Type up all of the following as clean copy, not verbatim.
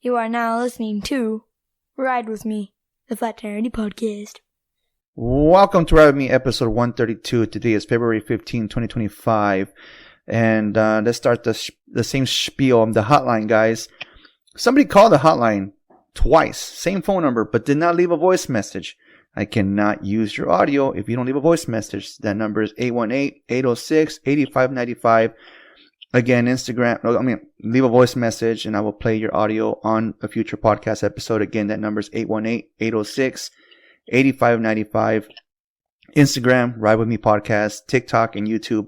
You are now listening to Ride With Me, the Flat Tire Podcast. Welcome to Ride With Me, episode 132. Today is February 15, 2025. And let's start the same spiel on the hotline, guys. Somebody called the hotline twice, same phone number, but did not leave a voice message. I cannot use your audio if you don't leave a voice message. That number is 818-806-8595. Again, leave a voice message and I will play your audio on a future podcast episode. Again, that number is 818-806-8595. Instagram, Ride With Me Podcast, TikTok and YouTube,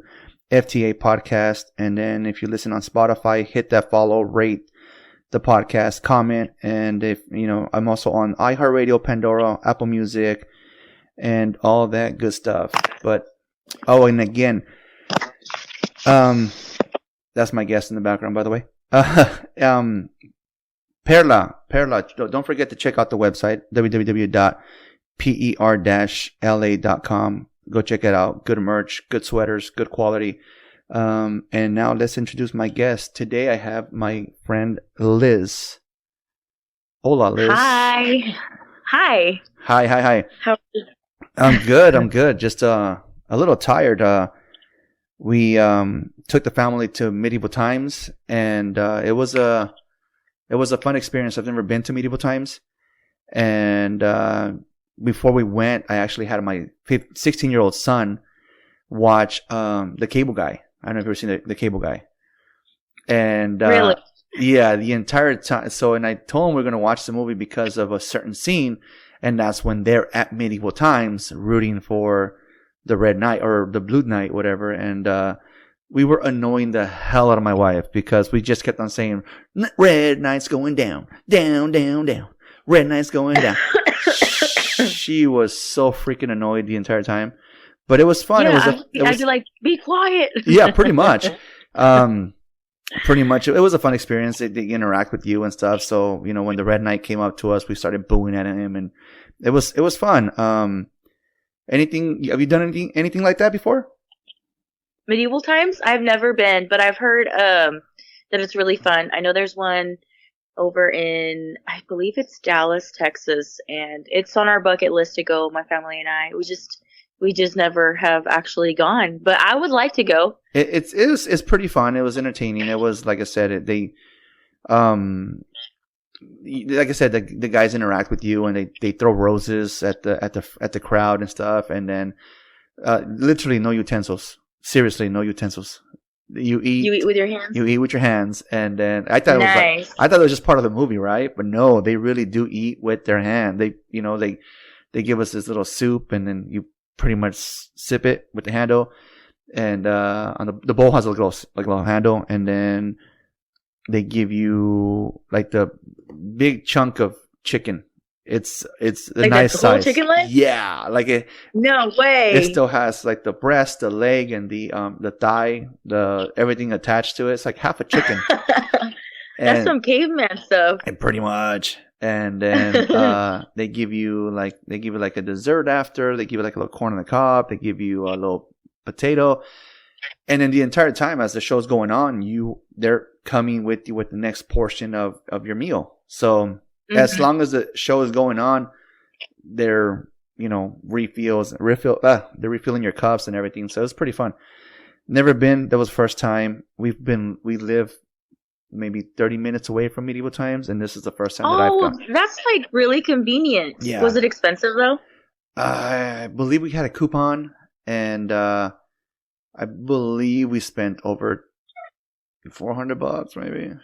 FTA Podcast. And then if you listen on Spotify, hit that follow, rate the podcast, comment. And if, I'm also on iHeartRadio, Pandora, Apple Music, and all that good stuff. But, and again, that's my guest in the background, by the way. Perla. Don't forget to check out the website, www.per-la.com. Go check it out. Good merch, good sweaters, good quality. And now let's introduce my guest. Today I have my friend Liz. Hola, Liz. Hi. Hi. How are you? I'm good. Just a little tired. We took the family to medieval times, and it was a fun experience. I've never been to medieval times, and before we went, I actually had my 16-year-old son watch The Cable Guy. I don't know if you've ever seen the Cable Guy. And really? Yeah, the entire time. And I told him we're going to watch the movie because of a certain scene, and that's when they're at medieval times rooting for the Red Knight or the Blue Knight, whatever. And we were annoying the hell out of my wife because we just kept on saying, Red Knight's going down, down, down, down. Red Knight's going down. She was so freaking annoyed the entire time. But it was fun. Yeah, I'd be like, be quiet. Yeah, pretty much. Pretty much. It was a fun experience. They interact with you and stuff. So, when the Red Knight came up to us, we started booing at him, and it was fun. Have you done anything like that before? Medieval times? I've never been, but I've heard that it's really fun. I know there's one over in, I believe it's Dallas, Texas, and it's on our bucket list to go, my family and I. We just never have actually gone, but I would like to go. It's pretty fun. It was entertaining. It was, like I said, the guys interact with you and they throw roses at the crowd and stuff, and then literally no utensils. Seriously, no utensils. You eat with your hands. You eat with your hands, and then I thought nice. it was just part of the movie, right? But no, they really do eat with their hand. They give us this little soup, and then you pretty much sip it with the handle, and on the bowl has a little handle, and then they give you like the big chunk of chicken. It's a like nice size. Whole chicken leg? Yeah, like it. No way. It still has like the breast, the leg, and the thigh, everything attached to it. It's like half a chicken. That's some caveman stuff. And pretty much. And then they give you like a dessert after. They give you like a little corn on the cob. They give you a little potato. And then the entire time as the show's going on, they're coming with you with the next portion of your meal. So as long as the show is going on, they're they're refilling your cups and everything. So it's pretty fun. Never been. That was the first time. We live maybe 30 minutes away from medieval times, and this is the first time that I've gone. Oh, that's like really convenient. Yeah. Was it expensive though? I believe we had a coupon, and I believe we spent over $400 maybe.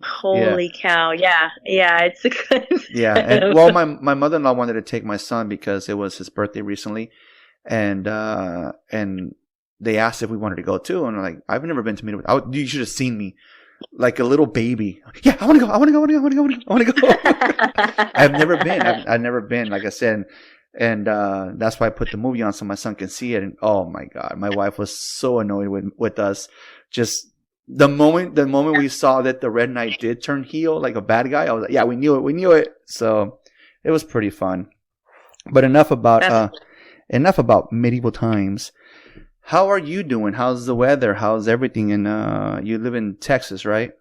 Holy cow! Yeah, it's expensive. Yeah, and well, my mother-in-law wanted to take my son because it was his birthday recently, and they asked if we wanted to go too, and I'm like, I've never been to medieval. You should have seen me. Like a little baby. Yeah, I want to go. I've never been. I've never been, like I said. And that's why I put the movie on so my son can see it. And oh my God, my wife was so annoyed with us. Just the moment we saw that the Red Knight did turn heel, like a bad guy, I was like, yeah, we knew it. So it was pretty fun. But enough about medieval times. How are you doing? How's the weather? How's everything? And you live in Texas, right?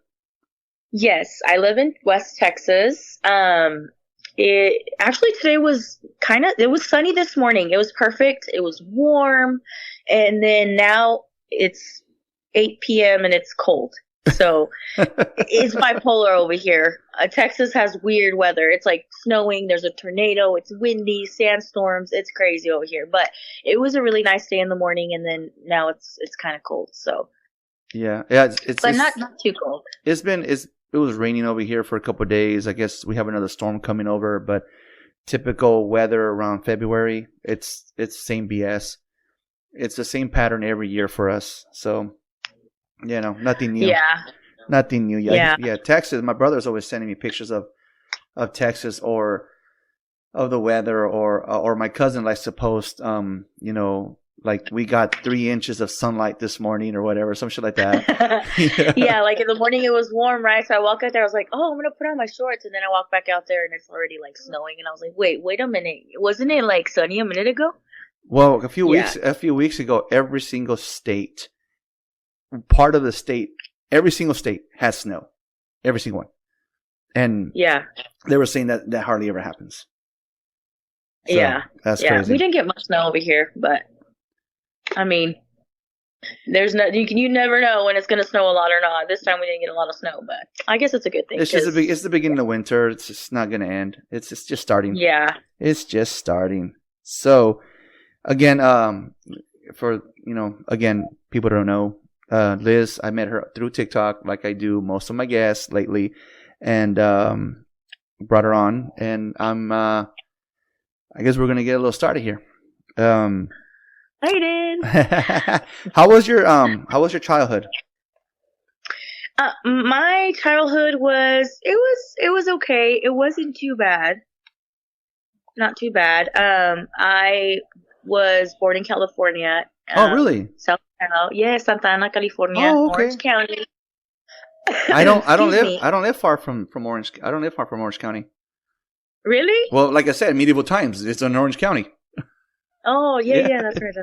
Yes, I live in West Texas. It actually today was it was sunny this morning. It was perfect. It was warm. And then now it's 8 p.m. and it's cold. So it's bipolar over here. Texas has weird weather. It's like snowing. There's a tornado. It's windy, sandstorms. It's crazy over here. But it was a really nice day in the morning, and then now it's kind of cold. So Yeah. but not too cold. It was raining over here for a couple of days. I guess we have another storm coming over, but typical weather around February, it's same BS. It's the same pattern every year for us. So, nothing new. Yeah. Nothing new. Yeah. Yeah. Texas. My brother's always sending me pictures of Texas or of the weather, or my cousin likes to post, like we got 3 inches of sunlight this morning or whatever, some shit like that. Yeah, like in the morning it was warm, right? So I walk out there, I was like, oh, I'm going to put on my shorts. And then I walk back out there and it's already like snowing. And I was like, wait a minute. Wasn't it like sunny a minute ago? Well, a few weeks ago, every single state, every single state has snow. Every single one. And yeah, they were saying that hardly ever happens. So, yeah. That's crazy. We didn't get much snow over here, but I mean, you never know when it's going to snow a lot or not. This time we didn't get a lot of snow, but I guess it's a good thing. It's the beginning of winter. It's just not going to end. It's just starting. Yeah. It's just starting. So, again, people don't know, Liz, I met her through TikTok like I do most of my guests lately, and brought her on, and I guess we're going to get a little started here. Excited. How was your childhood? My childhood was okay. It wasn't too bad. Not too bad. I was born in California. Oh, really? South Carolina. Yeah, Santa Ana, California. Oh, okay. Orange County. I don't live far from Orange. I don't live far from Orange County. Really? Well, like I said, medieval times. It's in Orange County. Oh, yeah, that's right.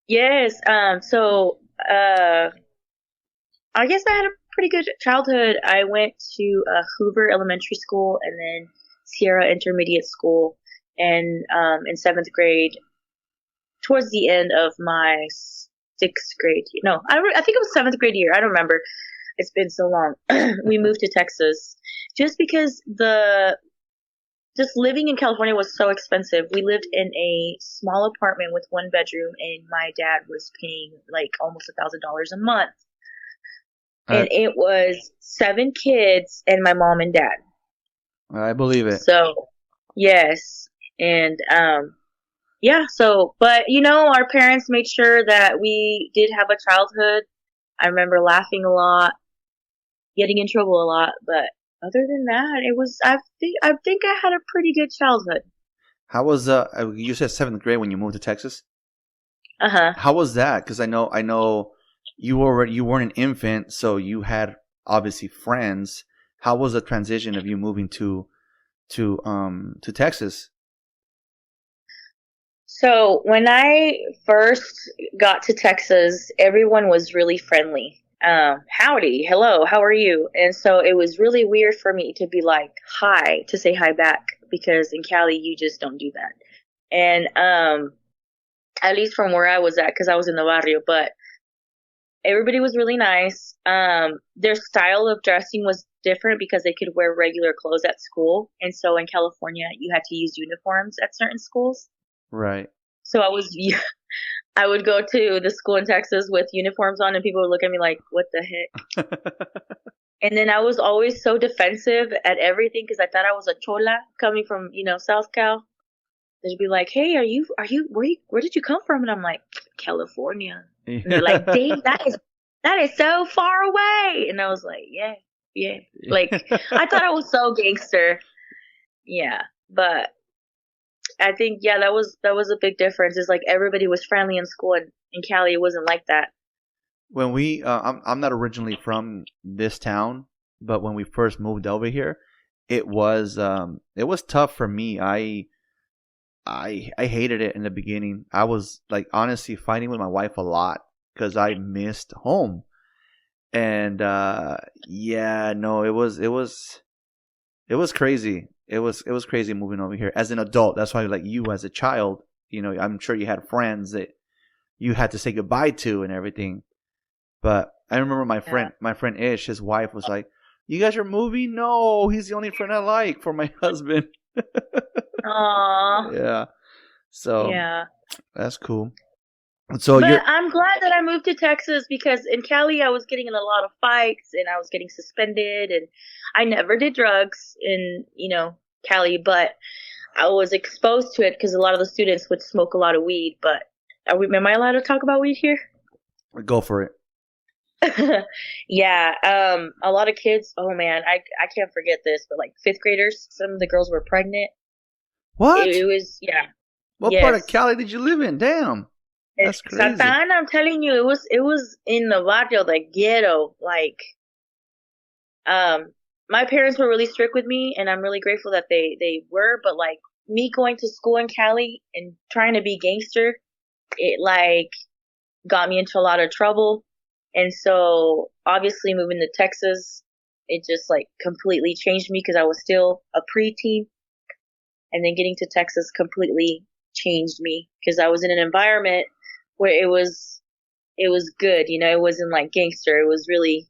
Yes. So, I guess I had a pretty good childhood. I went to Hoover Elementary School and then Sierra Intermediate School, and in 7th grade, towards the end of my 6th grade. No, I think it was 7th grade year. I don't remember. It's been so long. We moved to Texas just because just living in California was so expensive. We lived in a small apartment with 1 bedroom, and my dad was paying like almost $1,000 a month. And it was 7 kids and my mom and dad. I believe it. So, yes. And, but our parents made sure that we did have a childhood. I remember laughing a lot, getting in trouble a lot, but other than that, it was, I think I had a pretty good childhood. How was, you said 7th grade when you moved to Texas? Uh-huh. How was that? Because I know you weren't an infant, so you had obviously friends. How was the transition of you moving to Texas? So when I first got to Texas, everyone was really friendly. Howdy, hello, how are you? And so it was really weird for me to be like, hi, to say hi back, because in Cali, you just don't do that. And, at least from where I was at, because I was in the barrio, but everybody was really nice. Their style of dressing was different because they could wear regular clothes at school. And so in California, you had to use uniforms at certain schools. Right. So I would go to the school in Texas with uniforms on, and people would look at me like, what the heck? And then I was always so defensive at everything because I thought I was a chola coming from, South Cal. They'd be like, hey, where did you come from? And I'm like, California. And they're like, dang, that is so far away. And I was like, yeah. Like, I thought I was so gangster. Yeah. But I think, that was a big difference. It's like everybody was friendly in school, and in Cali, it wasn't like that. When we, I'm not originally from this town, but when we first moved over here, it was tough for me. I hated it in the beginning. I was like honestly fighting with my wife a lot because I missed home. And yeah, no, it was crazy. It was crazy moving over here as an adult. That's why, like, you as a child, you know, I'm sure you had friends that you had to say goodbye to and everything. But I remember my friend Ish, his wife was like, "You guys are moving? No, he's the only friend I like for my husband." Aww. Yeah. So Yeah. that's cool. So but I'm glad that I moved to Texas, because in Cali I was getting in a lot of fights and I was getting suspended, and I never did drugs in, Cali, but I was exposed to it because a lot of the students would smoke a lot of weed. But am I allowed to talk about weed here? Go for it. Yeah. A lot of kids, oh man, I can't forget this, but like 5th graders, some of the girls were pregnant. What? It was, yeah. What part of Cali did you live in? Damn. That's crazy. Satan, I'm telling you, it was in the barrio, the ghetto. Like, my parents were really strict with me, and I'm really grateful that they were. But like, me going to school in Cali and trying to be gangster, it like got me into a lot of trouble. And so obviously moving to Texas, it just like completely changed me, because I was still a preteen, and then getting to Texas completely changed me, because I was in an environment where it was good, it wasn't like gangster. It was really,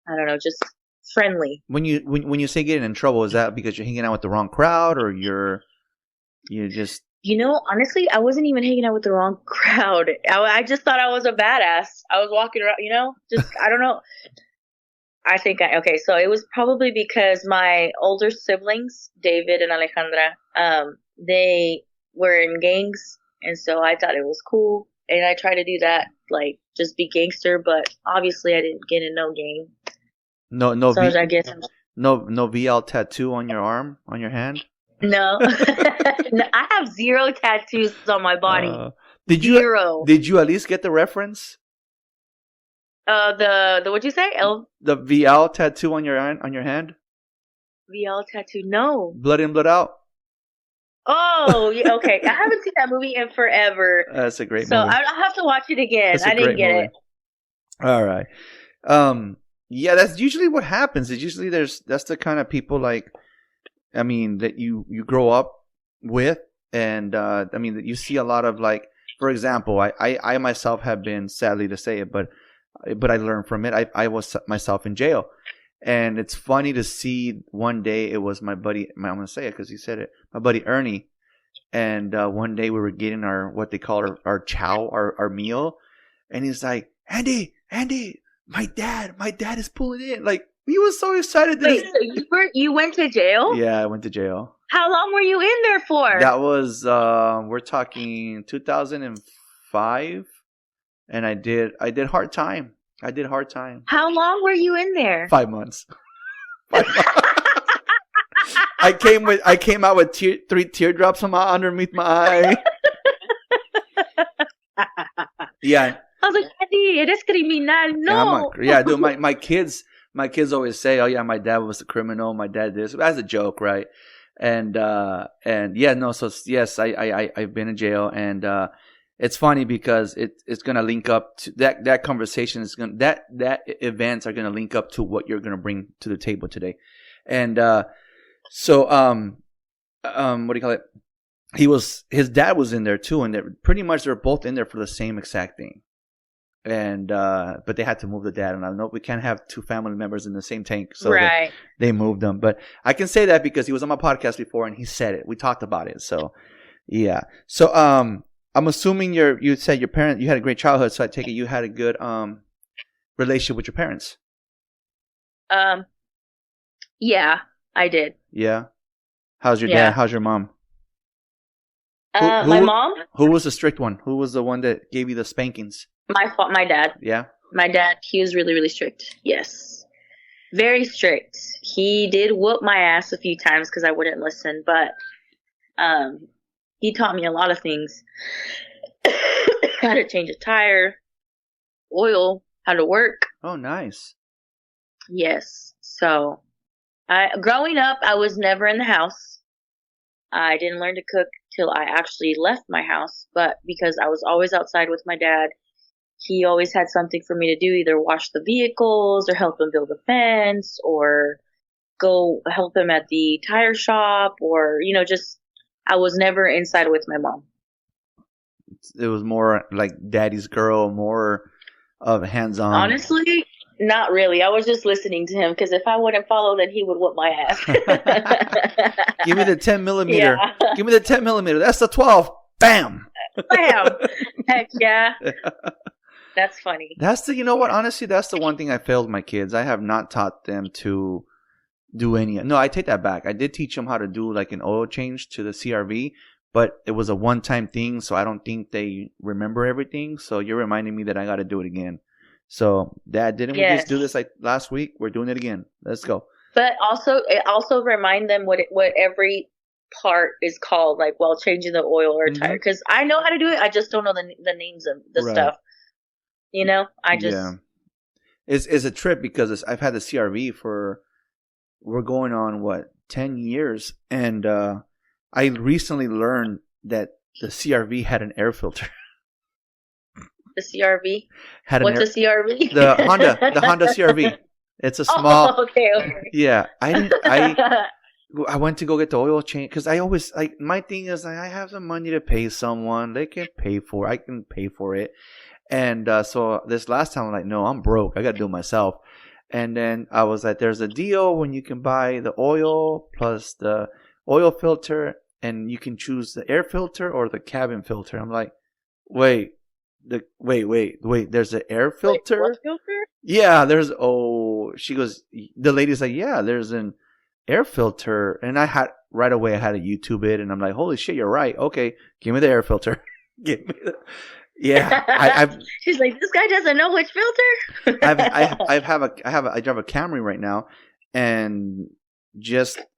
I don't know, just friendly. When you say getting in trouble, is that because you're hanging out with the wrong crowd, or you just... Honestly, I wasn't even hanging out with the wrong crowd. I just thought I was a badass. I was walking around, just, I don't know. Okay, so it was probably because my older siblings, David and Alejandra, they were in gangs, and so I thought it was cool, and I tried to do that, like, just be gangster, but obviously I didn't get in no gang. No, so I guess no VL tattoo on your arm, on your hand? No. No, I have 0 tattoos on my body. Did you at least get the reference? The what'd you say? The VL tattoo on your hand? VL tattoo? No. Blood in, blood out? Oh, yeah, okay. I haven't seen that movie in forever. That's a great movie. So I'll have to watch it again. I didn't get it. All right. Yeah, that's usually what happens. It's usually that's the kind of people, like, I mean, that you grow up with, and I mean, that you see a lot of, like, for example, I myself have been, sadly to say it, but I learned from it. I was myself in jail, and it's funny to see. One day it was my buddy. I'm gonna say it because he said it. My buddy Ernie, and one day we were getting what they call our chow, our meal, and he's like, Andy, my dad is pulling in. Like, he was so excited. Wait, so you went to jail? Yeah, I went to jail. How long were you in there for? That was we're talking 2005, and I did hard time. How long were you in there? 5 months. 5 months. I came out with 3 teardrops underneath my eye. Yeah. I was like, Andy, eres criminal. No. Yeah, dude, my kids always say, "Oh yeah, my dad was a criminal. My dad this," as a joke, right? And yeah, no. So yes, I've been in jail, and it's funny because it's gonna link up to that conversation is gonna that events are gonna link up to what you're gonna bring to the table today, and so what do you call it? His dad was in there too, and they're both in there for the same exact thing. And but they had to move the dad, and I know we can't have 2 family members in the same tank, so right. they moved them. But I can say that because he was on my podcast before, and he said it. We talked about it. So yeah. So I'm assuming you said you had a great childhood, so I take it you had a good relationship with your parents. Yeah, I did. Yeah. How's your dad? How's your mom? My mom. Who was the strict one? Who was the one that gave you the spankings? My dad. Yeah. My dad, he was really, really strict. Yes. Very strict. He did whoop my ass a few times because I wouldn't listen, but he taught me a lot of things. How to change a tire, oil, how to work. Oh, nice. Yes. So, growing up, I was never in the house. I didn't learn to cook till I actually left my house, but because I was always outside with my dad, he always had something for me to do, either wash the vehicles or help him build a fence or go help him at the tire shop or, just I was never inside with my mom. It was more like daddy's girl, more of hands-on. Honestly, not really. I was just listening to him because if I wouldn't follow, then he would whoop my ass. Give me the 10 millimeter. Yeah. Give me the 10 millimeter. That's the 12. Bam. Bam. Heck yeah. That's funny. You know what? Honestly, that's the one thing I failed my kids. I have not taught them to do any. No, I take that back. I did teach them how to do like an oil change to the CRV, but it was a one-time thing, so I don't think they remember everything. So you're reminding me that I got to do it again. So, Dad, didn't we just do this like last week? We're doing it again. Let's go. But also remind them what every part is called, like while changing the oil or tire. Because I know how to do it, I just don't know the names of the stuff. It's a trip because I've had the CRV we're going on 10 years, and I recently learned that the CRV had an air filter. The CRV? What's a CRV? The Honda CRV. It's a small. Oh, okay. Yeah, I went to go get the oil change because I always my thing is I have the money to pay someone. They can pay for it. I can pay for it. And so this last time I'm like, no, I'm broke. I got to do it myself. And then I was like, there's a deal when you can buy the oil plus the oil filter, and you can choose the air filter or the cabin filter. I'm like, wait. There's an air filter? What filter? Yeah, she goes, the lady's like, yeah, there's an air filter. And I had to YouTube it, and I'm like, holy shit, you're right. Okay, give me the air filter. Give me the. Yeah, She's like, this guy doesn't know which filter. I drive a Camry right now, and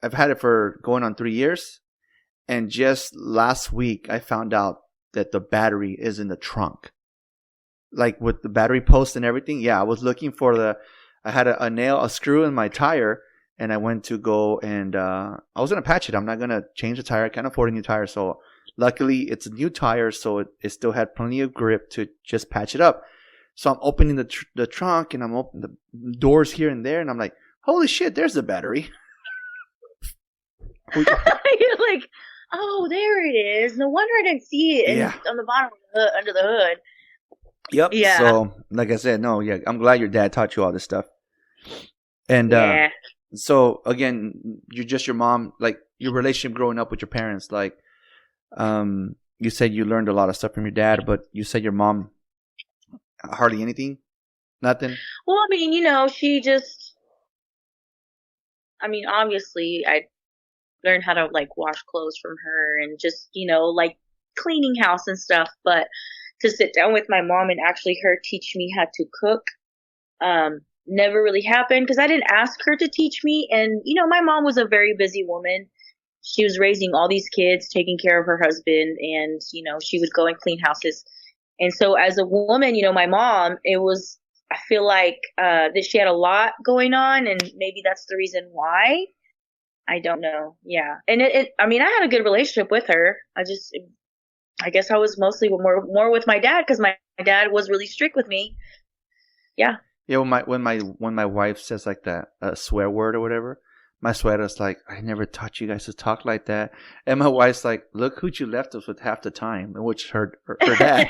I've had it for going on 3 years, and just last week I found out that the battery is in the trunk, like with the battery post and everything. Yeah, I was looking for I had a screw in my tire, and I went to go and I was gonna patch it. I'm not gonna change the tire. I can't afford a new tire, so. Luckily, it's a new tire, so it still had plenty of grip to just patch it up. So I'm opening the trunk, and I'm opening the doors here and there, and I'm like, holy shit, there's the battery. You're like, oh, there it is. No wonder I didn't see it on the bottom under the hood. Yep. Yeah. So, like I said, I'm glad your dad taught you all this stuff. And so, again, you're just your mom, like your relationship growing up with your parents, like, you said you learned a lot of stuff from your dad, but you said your mom hardly anything, nothing. Well, I mean, obviously I learned how to like wash clothes from her and just, like cleaning house and stuff. But to sit down with my mom and actually her teach me how to cook, never really happened because I didn't ask her to teach me. And, my mom was a very busy woman. She was raising all these kids, taking care of her husband, and, she would go and clean houses. And so as a woman, my mom, I feel like that she had a lot going on, and maybe that's the reason why. I don't know. Yeah. And I had a good relationship with her. I guess I was mostly more with my dad because my dad was really strict with me. Yeah. Yeah. When my wife says like that, a swear word or whatever, my sweater's like, I never taught you guys to talk like that. And my wife's like, look who you left us with half the time, which her dad.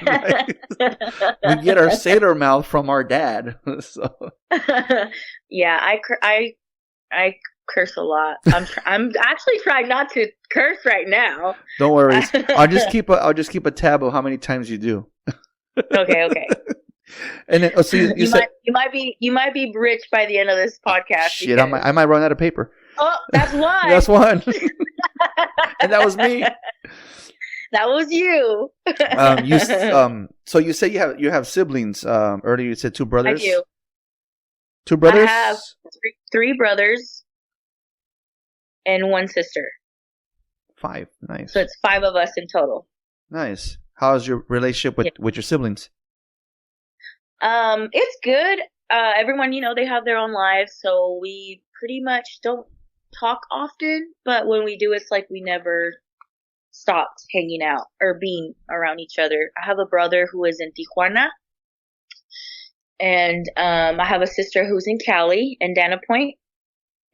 We get our sailor mouth from our dad. So. Yeah, I curse a lot. I'm actually trying not to curse right now. Don't worry. I'll just keep a tab of how many times you do. Okay. And then, so you said you might be rich by the end of this podcast. Shit, I might run out of paper. Oh, that's one. That's one. And that was me. That was you. So you say you have siblings. Earlier you said 2 brothers. I do. 2 brothers. I have 3 brothers and 1 sister. 5. Nice. So it's 5 of us in total. Nice. How's your relationship with your siblings? It's good. Everyone, they have their own lives, so we pretty much don't talk often, but when we do, it's like we never stopped hanging out or being around each other. I have a brother who is in Tijuana, And I have a sister who's in Cali and Dana Point.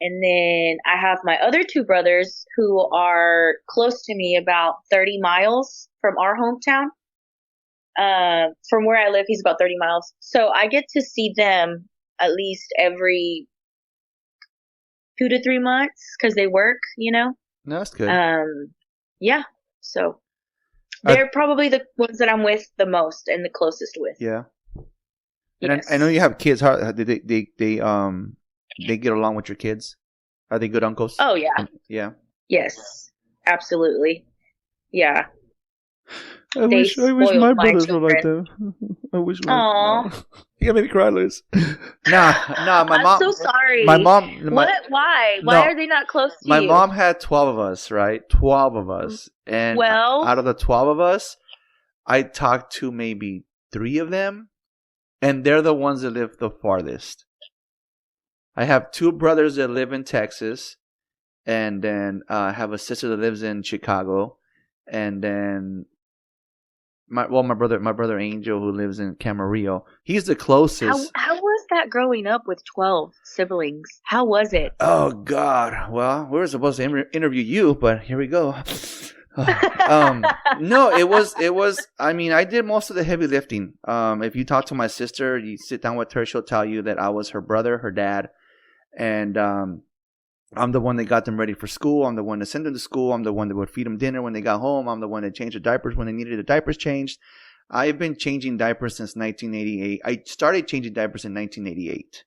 And then I have my other two brothers who are close to me, about 30 miles from our hometown. From where I live, he's about 30 miles. So I get to see them at least every 2 to 3 months because they work, No, that's good. Yeah. So they're probably the ones that I'm with the most and the closest with. Yeah. Yes. And I know you have kids. How did they get along with your kids? Are they good uncles? Oh, yeah. Yeah. Yes. Absolutely. Yeah. I wish my brothers were like that. I wish Aww. You made me cry, Liz. Nah, my mom. I'm so sorry. My mom. What? Why? Why are they not close to you? My mom had 12 of us, right? 12 of us. And out of the 12 of us, I talked to maybe 3 of them. And they're the ones that live the farthest. I have 2 brothers that live in Texas. And then I have a sister that lives in Chicago. And then my brother Angel, who lives in Camarillo. He's the closest. How was that growing up with 12 siblings? How was it? Oh God. Well, we were supposed to interview you, but here we go. No, it was. I mean, I did most of the heavy lifting. If you talk to my sister, you sit down with her, she'll tell you that I was her brother, her dad, and I'm the one that got them ready for school. I'm the one that sent them to school. I'm the one that would feed them dinner when they got home. I'm the one that changed their diapers when they needed the diapers changed. I've been changing diapers since 1988. I started changing diapers in 1988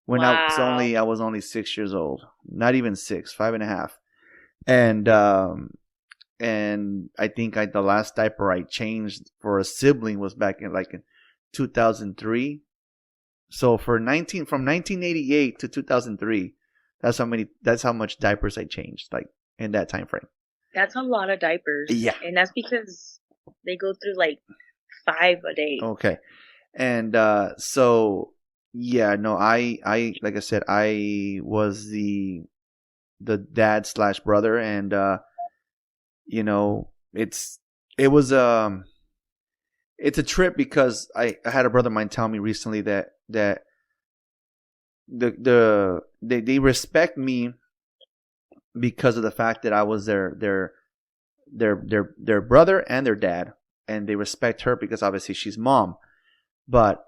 when I was only 6 years old. Not even 6, 5.5. And I think the last diaper I changed for a sibling was back in 2003. So from 1988 to 2003, that's how much diapers I changed, in that time frame. That's a lot of diapers. Yeah. And that's because they go through 5 a day. Okay. And so yeah, no, I like I said, I was the dad / brother, and it's a trip because I had a brother of mine tell me recently that they respect me because of the fact that I was their brother and their dad, and they respect her because obviously she's mom. But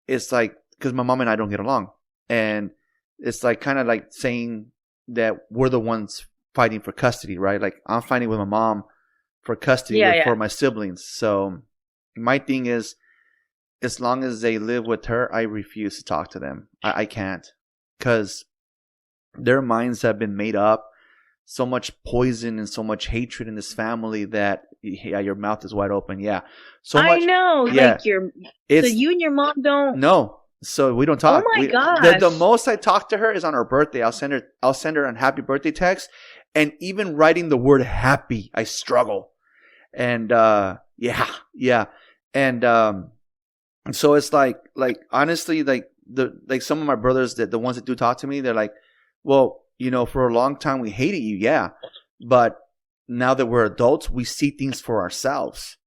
it's because my mom and I don't get along, and it's kind of like saying that we're the ones fighting for custody, right? I'm fighting with my mom for custody for my siblings. So my thing is, as long as they live with her, I refuse to talk to them. I can't, because their minds have been made up. So much poison and so much hatred in this family that your mouth is wide open. Yeah, so much. I know. Yeah, so you and your mom don't. No, so we don't talk. Oh my gosh. The most I talk to her is on her birthday. I'll send her a happy birthday text, and even writing the word happy, I struggle. And yeah, and so it's honestly, some of my brothers, the ones that do talk to me, they're like, well, for a long time we hated you, yeah, but now that we're adults, we see things for ourselves.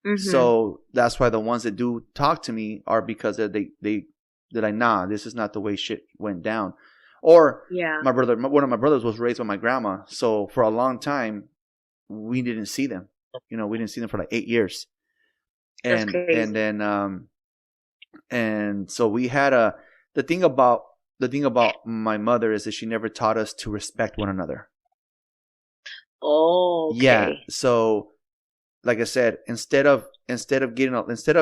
Mm-hmm. So that's why the ones that do talk to me are because they're like, nah, this is not the way shit went down. Or one of my brothers was raised by my grandma, so for a long time we didn't see them. We didn't see them for 8 years. That's crazy. And then and so we had the thing about my mother is that she never taught us to respect one another. Oh, okay. Yeah. So, like I said, instead of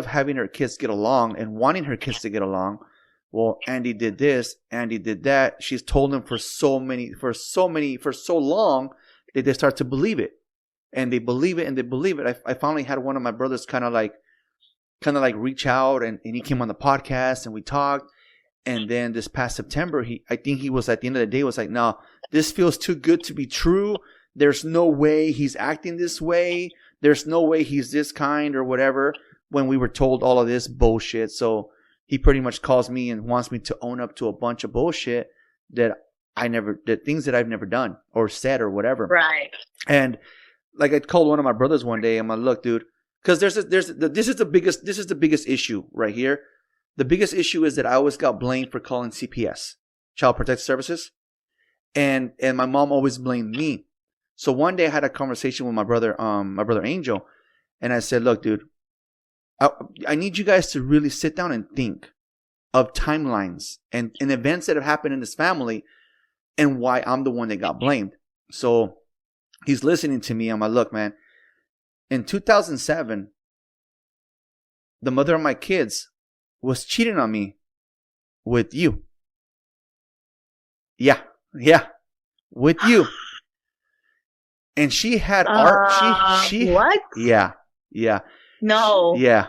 having her kids get along and wanting her kids to get along, well, Andy did this, Andy did that. She's told them for so long that they start to believe it, and they believe it, and they believe it. I finally had one of my brothers kind of reach out, and he came on the podcast and we talked. And then this past September, I think he was at the end of the day was like, no, this feels too good to be true. There's no way he's acting this way. There's no way he's this kind or whatever, when we were told all of this bullshit. So he pretty much calls me and wants me to own up to a bunch of bullshit that things that I've never done or said or whatever. Right. And I called one of my brothers one day. I'm like, look, dude, because this is the biggest issue right here. the biggest issue is that I always got blamed for calling CPS, Child Protective Services, and my mom always blamed me. So one day I had a conversation with my brother Angel, and I said, "Look, dude, I need you guys to really sit down and think of timelines and events that have happened in this family, and why I'm the one that got blamed." So he's listening to me. I'm like, "Look, man, in 2007, the mother of my kids was cheating on me with you. Yeah, with you." And she had she what? Yeah. No. Yeah.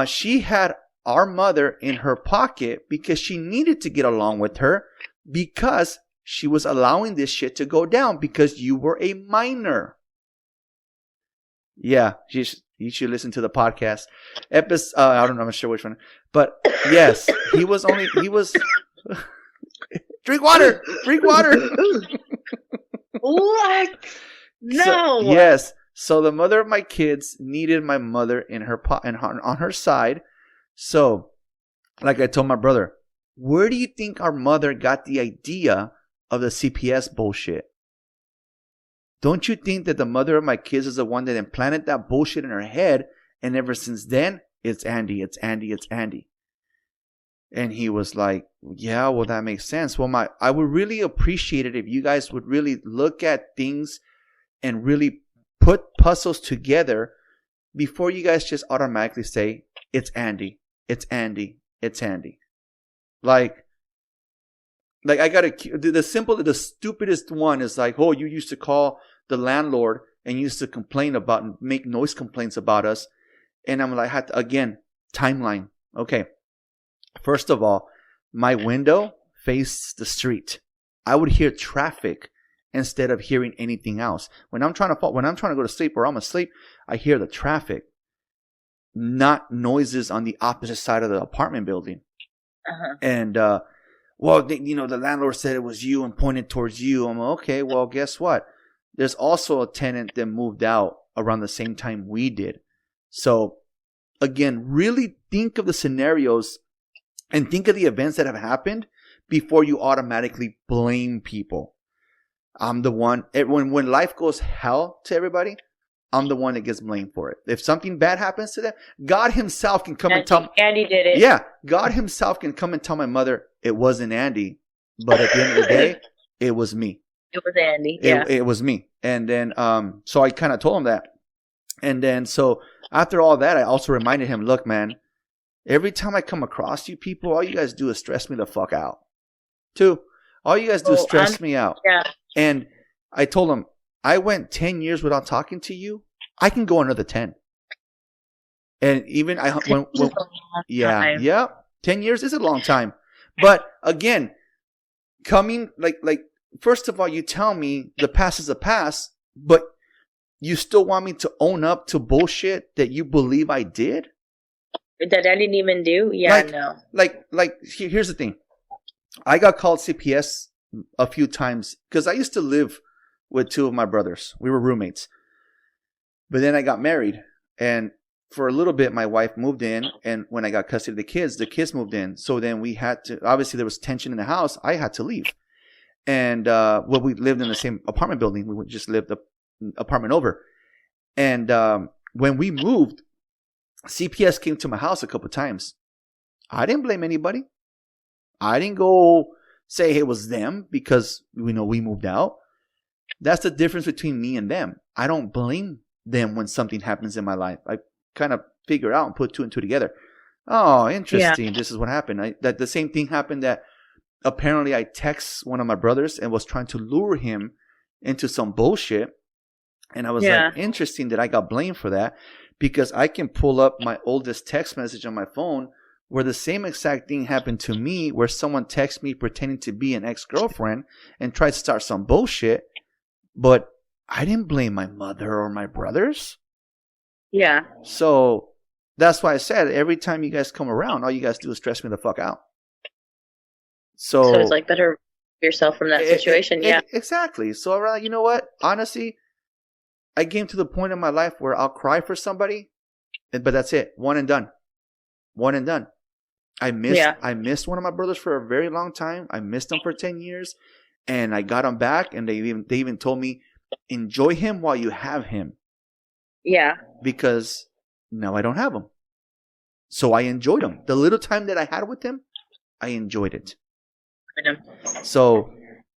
She had our mother in her pocket because she needed to get along with her because she was allowing this shit to go down because you were a minor. Yeah, you should listen to the podcast episode. I don't know, I'm not sure which one, but yes, he was. Drink water. What? No. Yes. So the mother of my kids needed my mother in her on her side. So, like I told my brother, where do you think our mother got the idea of the CPS bullshit? Don't you think that the mother of my kids is the one that implanted that bullshit in her head? And ever since then, it's Andy. And he was like, "Yeah, well, that makes sense." Well, I would really appreciate it if you guys would really look at things and really put puzzles together before you guys just automatically say, "It's Andy. Like I gotta, the stupidest one is like, "Oh, you used to call the landlord and used to complain about and make noise complaints about us." And I'm like, again, timeline. Okay. First of all, my window faced the street. I would hear traffic instead of hearing anything else. When I'm trying to go to sleep or I'm asleep, I hear the traffic, not noises on the opposite side of the apartment building. Uh-huh. And, well, the landlord said it was you and pointed towards you. I'm like, okay, well, guess what? There's also a tenant that moved out around the same time we did. So, again, really think of the scenarios and think of the events that have happened before you automatically blame people. I'm the one, when life goes hell to everybody, I'm the one that gets blamed for it. If something bad happens to them, God himself can come and tell Andy did it. Yeah, God himself can come and tell my mother it wasn't Andy, but at the end of the day, it was me. It was Andy. Yeah. It was me. And then, so I kind of told him that. And then, so after all that, I also reminded him, "Look, man, every time I come across you people, all you guys do is stress me the fuck out. All you guys do is stress me out." Yeah. And I told him, "I went 10 years without talking to you. I can go another 10. And even 10 years is a long time. But again, coming like first of all, you tell me the past is a past, but you still want me to own up to bullshit that you believe I did? That I didn't even do? Yeah, no. Here's the thing. I got called CPS a few times because I used to live with two of my brothers. We were roommates. But then I got married, and for a little bit, my wife moved in, and when I got custody of the kids moved in. So then we had to, obviously there was tension in the house. I had to leave. And, we lived in the same apartment building. We just lived the apartment over. And, when we moved, CPS came to my house a couple of times. I didn't blame anybody. I didn't go say it was them because we moved out. That's the difference between me and them. I don't blame them when something happens in my life. I kind of figure out and put two and two together. Oh, interesting. Yeah. This is what happened. That the same thing happened that apparently I text one of my brothers and was trying to lure him into some bullshit. And I was like, interesting that I got blamed for that, because I can pull up my oldest text message on my phone where the same exact thing happened to me, where someone texted me pretending to be an ex-girlfriend and tried to start some bullshit. But I didn't blame my mother or my brothers. Yeah. So that's why I said every time you guys come around, all you guys do is stress me the fuck out. So it's like better yourself from that situation. Exactly. So I'm like, you know what? Honestly, I came to the point in my life where I'll cry for somebody, but that's it. One and done. I missed one of my brothers for a very long time. I missed him for 10 years, and I got him back, and they even told me, enjoy him while you have him. Yeah. Because now I don't have him. So I enjoyed him. The little time that I had with him, I enjoyed it. So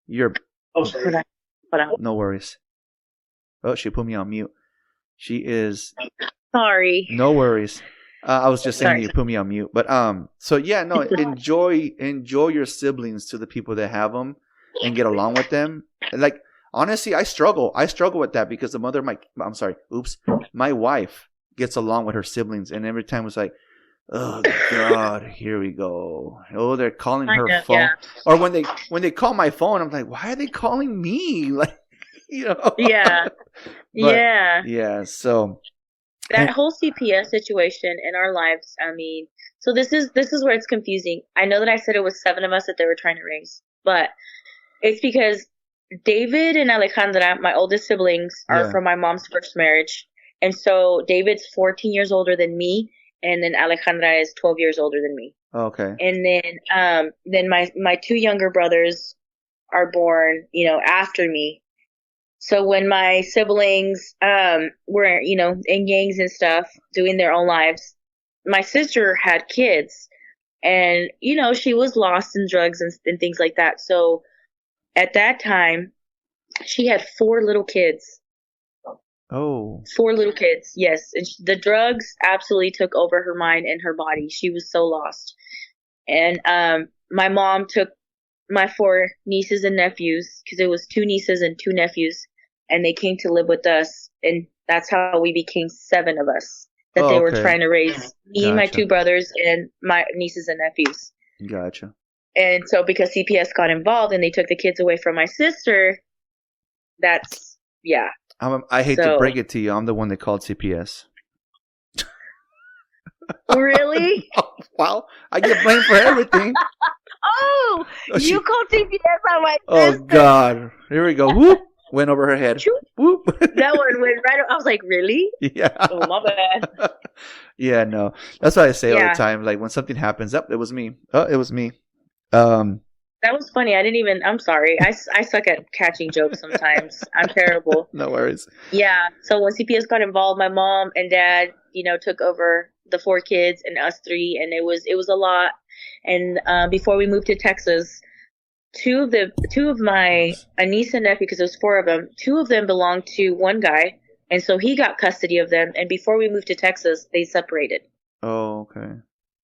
you're... Oh, sorry. No worries. Oh, she put me on mute. She is... Sorry. No worries. I was just saying you put me on mute. But so yeah, no, enjoy your siblings to the people that have them and get along with them. Like, honestly, I struggle with that because my wife gets along with her siblings, and every time it's like, oh God, here we go. Oh, they're calling her phone. Yeah. Or when they call my phone, I'm like, why are they calling me? Like, you know. Yeah. Yeah. So that whole CPS situation in our lives, I mean, so this is where it's confusing. I know that I said it was 7 of us that they were trying to raise, but it's because David and Alejandra, my oldest siblings, are from my mom's first marriage. And so David's 14 years older than me, and then Alejandra is 12 years older than me. Okay. And then my 2 younger brothers are born, after me. So when my siblings were, in gangs and stuff, doing their own lives, my sister had kids, and, she was lost in drugs and things like that. So at that time, she had 4 little kids. Oh. 4 little kids, yes. And the drugs absolutely took over her mind and her body. She was so lost. And my mom took my 4 nieces and nephews, because it was 2 nieces and 2 nephews, and they came to live with us, and that's how we became 7 of us that they were trying to raise. Me, my 2 brothers, and my nieces and nephews. Gotcha. And so because CPS got involved and they took the kids away from my sister, that's, yeah. I hate to break it to you, I'm the one that called CPS. Really? Well, I get blamed for everything. Oh, you called CPS on my sister. Oh, God. Here we go. Whoop. Went over her head. Whoop. That one went right. I was like, really? Yeah. Oh, my bad. Yeah, no. That's what I say all the time. Like, when something happens, it was me. Oh, it was me. That was funny. I'm sorry. I suck at catching jokes sometimes. I'm terrible. No worries. Yeah. So when CPS got involved, my mom and dad, took over the 4 kids and us 3, and it was a lot. And before we moved to Texas, two of my niece and nephew, because there's 4 of them, 2 of them belonged to one guy, and so he got custody of them. And before we moved to Texas, they separated. Oh, okay.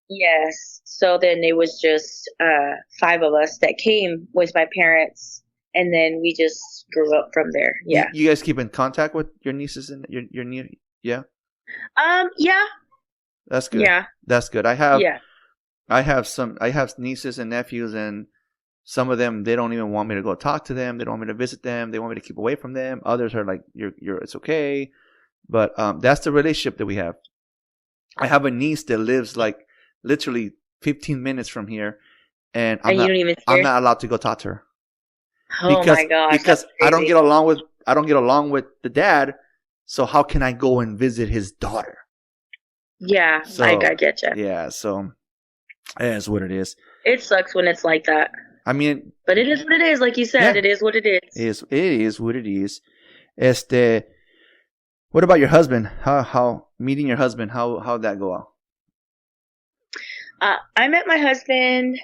Yes. So then it was just 5 of us that came with my parents, and then we just grew up from there. Yeah. You guys keep in contact with your nieces and your niece? Yeah. Yeah. That's good. Yeah. That's good. I have nieces and nephews, and some of them, they don't even want me to go talk to them. They don't want me to visit them. They want me to keep away from them. Others are like, it's okay. But that's the relationship that we have. I have a niece that lives like literally 15 minutes from here, and I'm not allowed to go talk to her. Oh my gosh! Because I don't get along with the dad. So how can I go and visit his daughter? Yeah, so, I get you. Yeah, so it is what it is. It sucks when it's like that. I mean, but it is what it is. Like you said, it is what it is. It is what it is. What about your husband? How meeting your husband? How'd that go out? I met my husband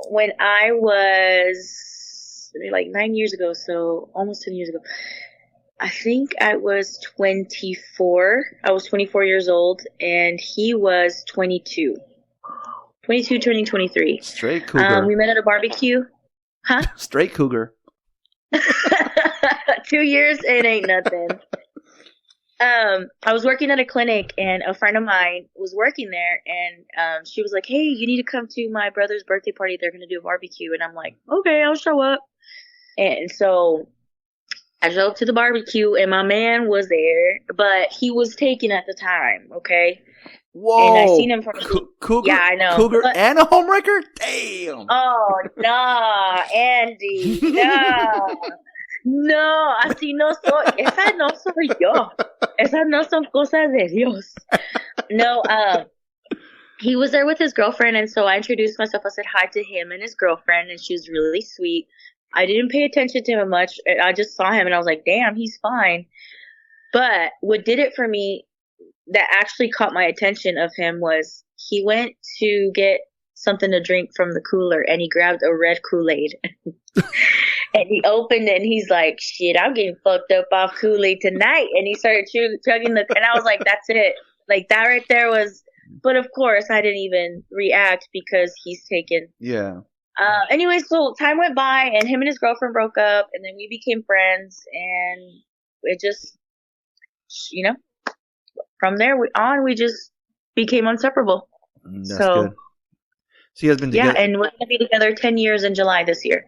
when I was like 9 years ago, so almost 10 years ago. I think I was 24. I was 24 years old, and he was 22. 22 turning 23. Straight cougar. We met at a barbecue. Huh? Straight cougar. 2 years, it ain't nothing. I was working at a clinic, and a friend of mine was working there, and she was like, hey, you need to come to my brother's birthday party. They're going to do a barbecue. And I'm like, okay, I'll show up. And so I showed up to the barbecue, and my man was there, but he was taken at the time, okay? Whoa. And I seen him from Cougar? Yeah, I know. Cougar and a homewrecker? Damn. Oh, nah, Andy, nah. No, así no soy. Esa no soy yo. Esas no son cosas de Dios. No, he was there with his girlfriend, and so I introduced myself. I said hi to him and his girlfriend, and she was really sweet. I didn't pay attention to him much. I just saw him, and I was like, damn, he's fine. But what did it for me that actually caught my attention of him was he went to get something to drink from the cooler, and he grabbed a red Kool-Aid. And he opened it, and he's like, shit, I'm getting fucked up off Kool-Aid tonight. And he started chugging and I was like, that's it. Like, that right there was, but of course, I didn't even react because he's taken. Yeah. Anyway, so time went by, and him and his girlfriend broke up, and then we became friends, and it just, from there on, we just became inseparable. That's good. So you guys been together? Yeah, and we're going to be together 10 years in July this year.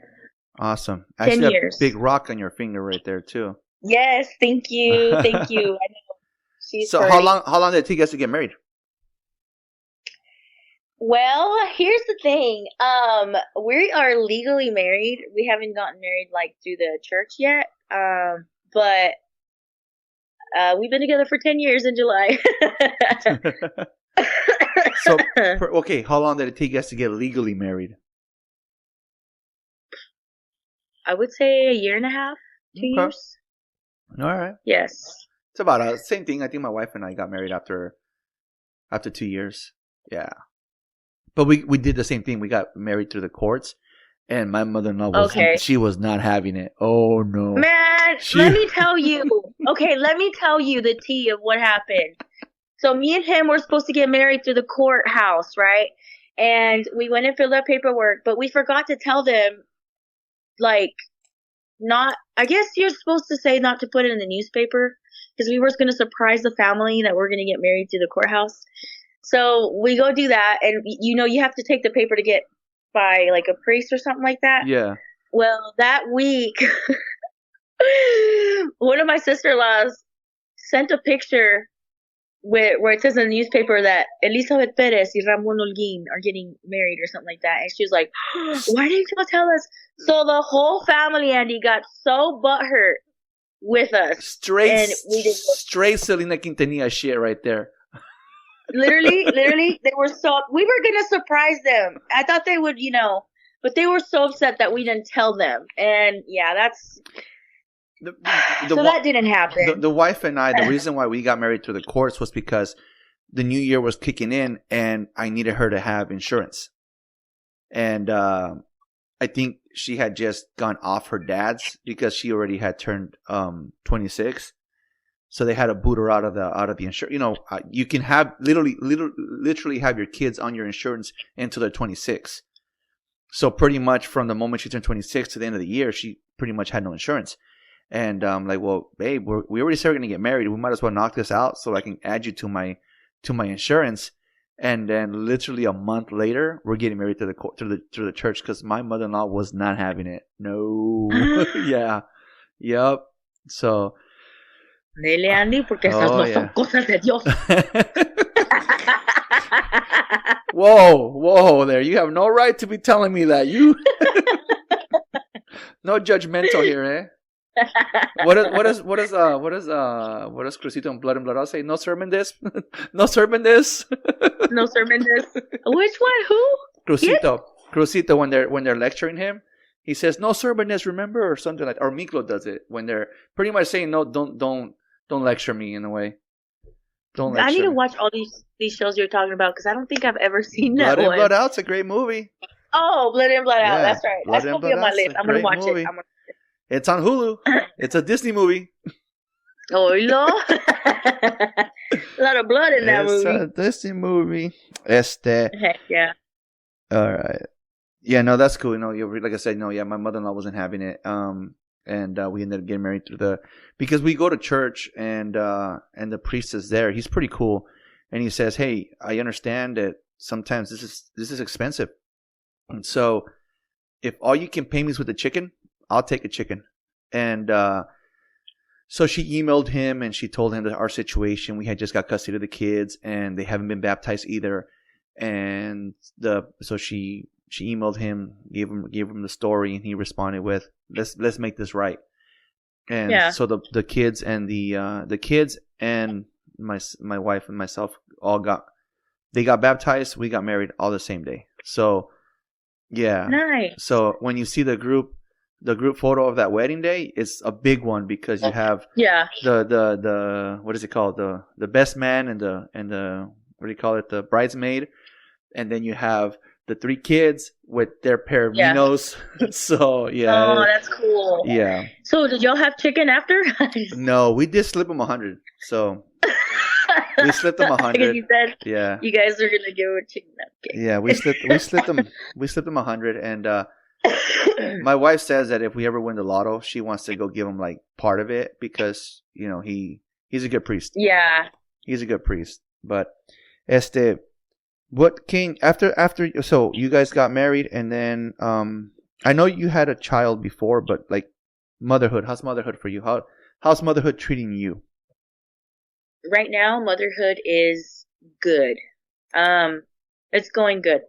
Awesome. 10 years. A big rock on your finger right there, too. Yes, thank you. Thank you. I know. She's so pretty. how long did it take us to get married? Well, here's the thing. We are legally married. We haven't gotten married like through the church yet. But we've been together for 10 years in July. So, okay, how long did it take us to get legally married? I would say a year and a half, 2 years. All right. Yes. It's about the same thing. I think my wife and I got married after 2 years. Yeah. But we did the same thing. We got married through the courts, and my mother-in-law she was not having it. Oh no. Man, let me tell you. Okay, let me tell you the tea of what happened. So me and him were supposed to get married through the courthouse, right? And we went and filled out paperwork, but we forgot to tell them, like, I guess you're supposed to say not to put it in the newspaper, because we were going to surprise the family that we're going to get married through the courthouse. So we go do that, and you have to take the paper to get by like a priest or something like that. Yeah. Well, that week, one of my sister-in-laws sent a picture where it says in the newspaper that Elizabeth Perez and Ramon Holguin are getting married or something like that. And she was like, why didn't you tell us? So the whole family, Andy, got so butthurt with us. Straight Selena Quintanilla shit right there. Literally, they were we were going to surprise them. I thought they would, but they were so upset that we didn't tell them. And yeah, that's... So that didn't happen. The wife and I, the reason why we got married through the courts was because the new year was kicking in, and I needed her to have insurance. And I think she had just gone off her dad's because she already had turned 26. So they had to boot her out of the insurance. You can have literally have your kids on your insurance until they're 26. So pretty much from the moment she turned 26 to the end of the year, she pretty much had no insurance. And I'm like, well, babe, we already said we're gonna get married. We might as well knock this out so I can add you to my insurance. And then literally a month later, we're getting married through the church because my mother-in-law was not having it. No, yeah, yep. So, Dele, Andy, porque esas no son cosas de Dios. Whoa there! You have no right to be telling me that. You no judgmental here, eh? What does Crucito and Blood and Blood Out say? No sermon this? No sermon this? No sermon this? Which one? Who? Crucito when they're lecturing him, he says no sermon this, remember, or something like, or Miklo does it when they're pretty much saying no, don't lecture me in a way. Don't lecture. I need to watch all these shows you're talking about because I don't think I've ever seen that one. Blood and Blood Out's a great movie. Oh, Blood in Blood Out. Yeah, That's right. That's gonna be on my list. I'm gonna watch it. It's on Hulu. It's a Disney movie. Oh, no. A lot of blood in that movie. It's a Disney movie. Heck yeah. All right. Yeah, no, that's cool. Like I said, my mother-in-law wasn't having it. And we ended up getting married because we go to church and the priest is there. He's pretty cool. And he says, hey, I understand that sometimes this is expensive. And so if all you can pay me is with a chicken, I'll take a chicken. And so she emailed him and she told him that our situation. We had just got custody of the kids and they haven't been baptized either. And so she emailed him, gave him the story, and he responded with, let's make this right. And so the kids and the kids and my wife and myself all got they got baptized. We got married all the same day. So, yeah. Nice. So when you see the group photo of that wedding day, it's a big one because you have the what is it called, the best man and the what do you call it, the bridesmaid, and then you have the 3 kids with their pair of minos. So yeah. Oh, that's cool. Yeah. So did y'all have chicken after? No, we did slip them 100. So we slipped them 100. Because you said you guys are gonna give a chicken nugget. Yeah, we slipped them 100, and my wife says that if we ever win the lotto, she wants to go give him like part of it because he's a good priest. Yeah, he's a good priest. But what came after? So you guys got married, and then I know you had a child before, but like motherhood. How's motherhood for you? How's motherhood treating you? Right now, motherhood is good. It's going good.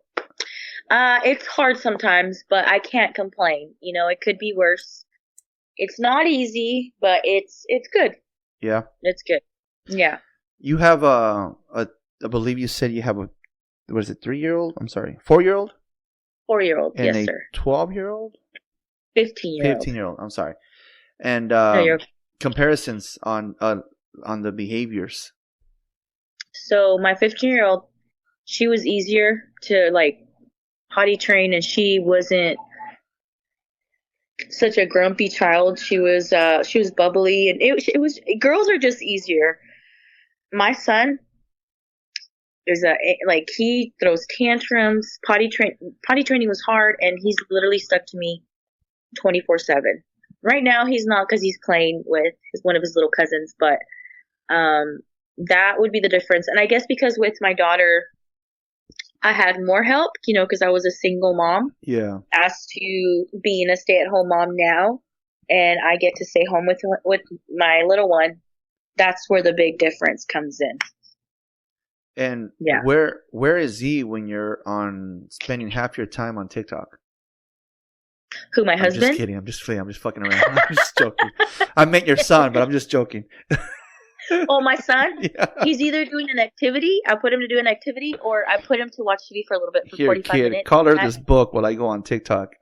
It's hard sometimes, but I can't complain. It could be worse. It's not easy, but it's good. Yeah. It's good. Yeah. You have I believe you said you have a, what is it, 3-year-old? I'm sorry, 4-year-old? 4-year-old, and yes, sir. 12-year-old? 15-year-old. 15-year-old, I'm sorry. And comparisons on the behaviors. So my 15-year-old, she was easier to like potty train, and she wasn't such a grumpy child. She was bubbly, and it was girls are just easier. My son is he throws tantrums. Potty training was hard, and he's literally stuck to me 24/7. Right now he's not, because he's playing with one of his little cousins, but that would be the difference. And I guess because with my daughter, I had more help, because I was a single mom. Yeah. Asked to being a stay-at-home mom now, and I get to stay home with my little one. That's where the big difference comes in. And where is he when you're on spending half your time on TikTok? Who, my husband? I'm just kidding. I'm just fucking around. I'm just joking. I meant your son, but I'm just joking. Oh, my son? Yeah. He's either doing an activity, I put him to do an activity, or I put him to watch TV for a little bit for 45 minutes. Color this book while I go on TikTok.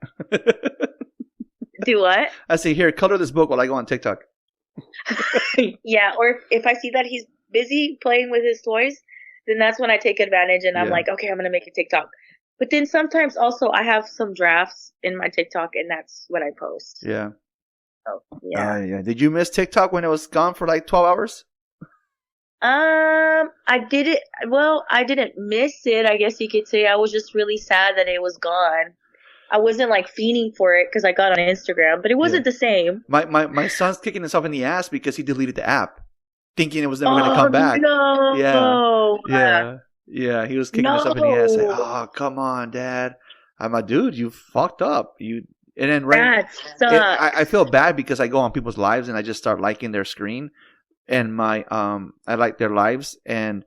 Do what? I say, here, color this book while I go on TikTok. Yeah, or if I see that he's busy playing with his toys, then that's when I take advantage, and I'm like, okay, I'm going to make a TikTok. But then sometimes also I have some drafts in my TikTok, and that's what I post. Yeah. Oh, yeah. Yeah. Did you miss TikTok when it was gone for like 12 hours? I did it. Well, I didn't miss it, I guess you could say. I was just really sad that it was gone. I wasn't like fiending for it because I got on Instagram, but it wasn't the same. My son's kicking himself in the ass because he deleted the app, thinking it was never going to come back. No. Yeah. He was kicking himself in the ass, like, "Oh, come on, Dad." I'm like, "Dude, you fucked up." And then I feel bad because I go on people's lives and I just start liking their screen, and I like their lives, and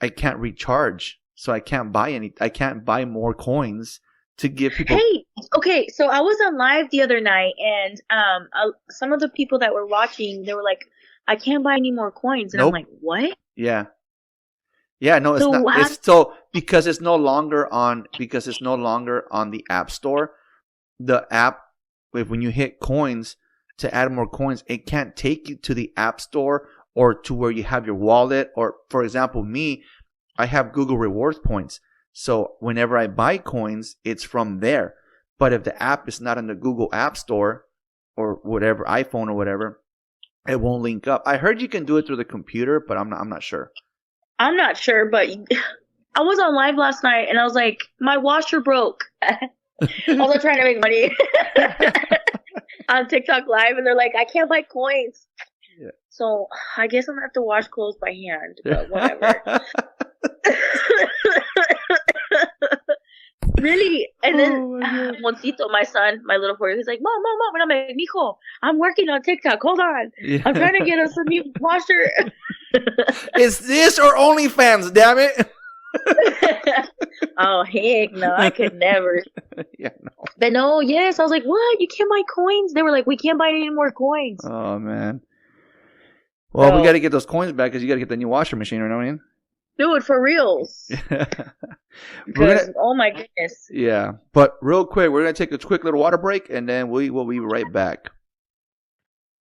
I can't recharge, so I can't buy more coins to give people. Hey, okay, so I was on live the other night, and some of the people that were watching, they were like, "I can't buy any more coins," and I'm like, "What?" Yeah. Yeah, no, it's not. It's so because it's no longer on the App Store. The app, when you hit coins to add more coins, it can't take you to the App Store or to where you have your wallet. Or, for example, me, I have Google Rewards points. So whenever I buy coins, it's from there. But if the app is not in the Google App Store or whatever, iPhone or whatever, it won't link up. I heard you can do it through the computer, but I'm not sure. I'm not sure, but I was on live last night, and I was like, my washer broke. I was trying to make money on TikTok Live, and they're like, I can't buy coins. Yeah. So I guess I'm going to have to wash clothes by hand, but whatever. Really? And then Moncito, my son, my little 4-year-old, he's like, Mom. And I'm like, Mijo, I'm working on TikTok. Hold on. Yeah. I'm trying to get us a new washer. Is this or OnlyFans, damn it? Oh, heck no. I could never. Yeah, no. But no, yes. I was like, what? You can't buy coins? They were like, we can't buy any more coins. Oh, man. Well, we got to get those coins back because you got to get the new washer machine, you know what I mean? Do it for reals. Because, oh my goodness. Yeah. But real quick, we're going to take a quick little water break, and then we will be right back.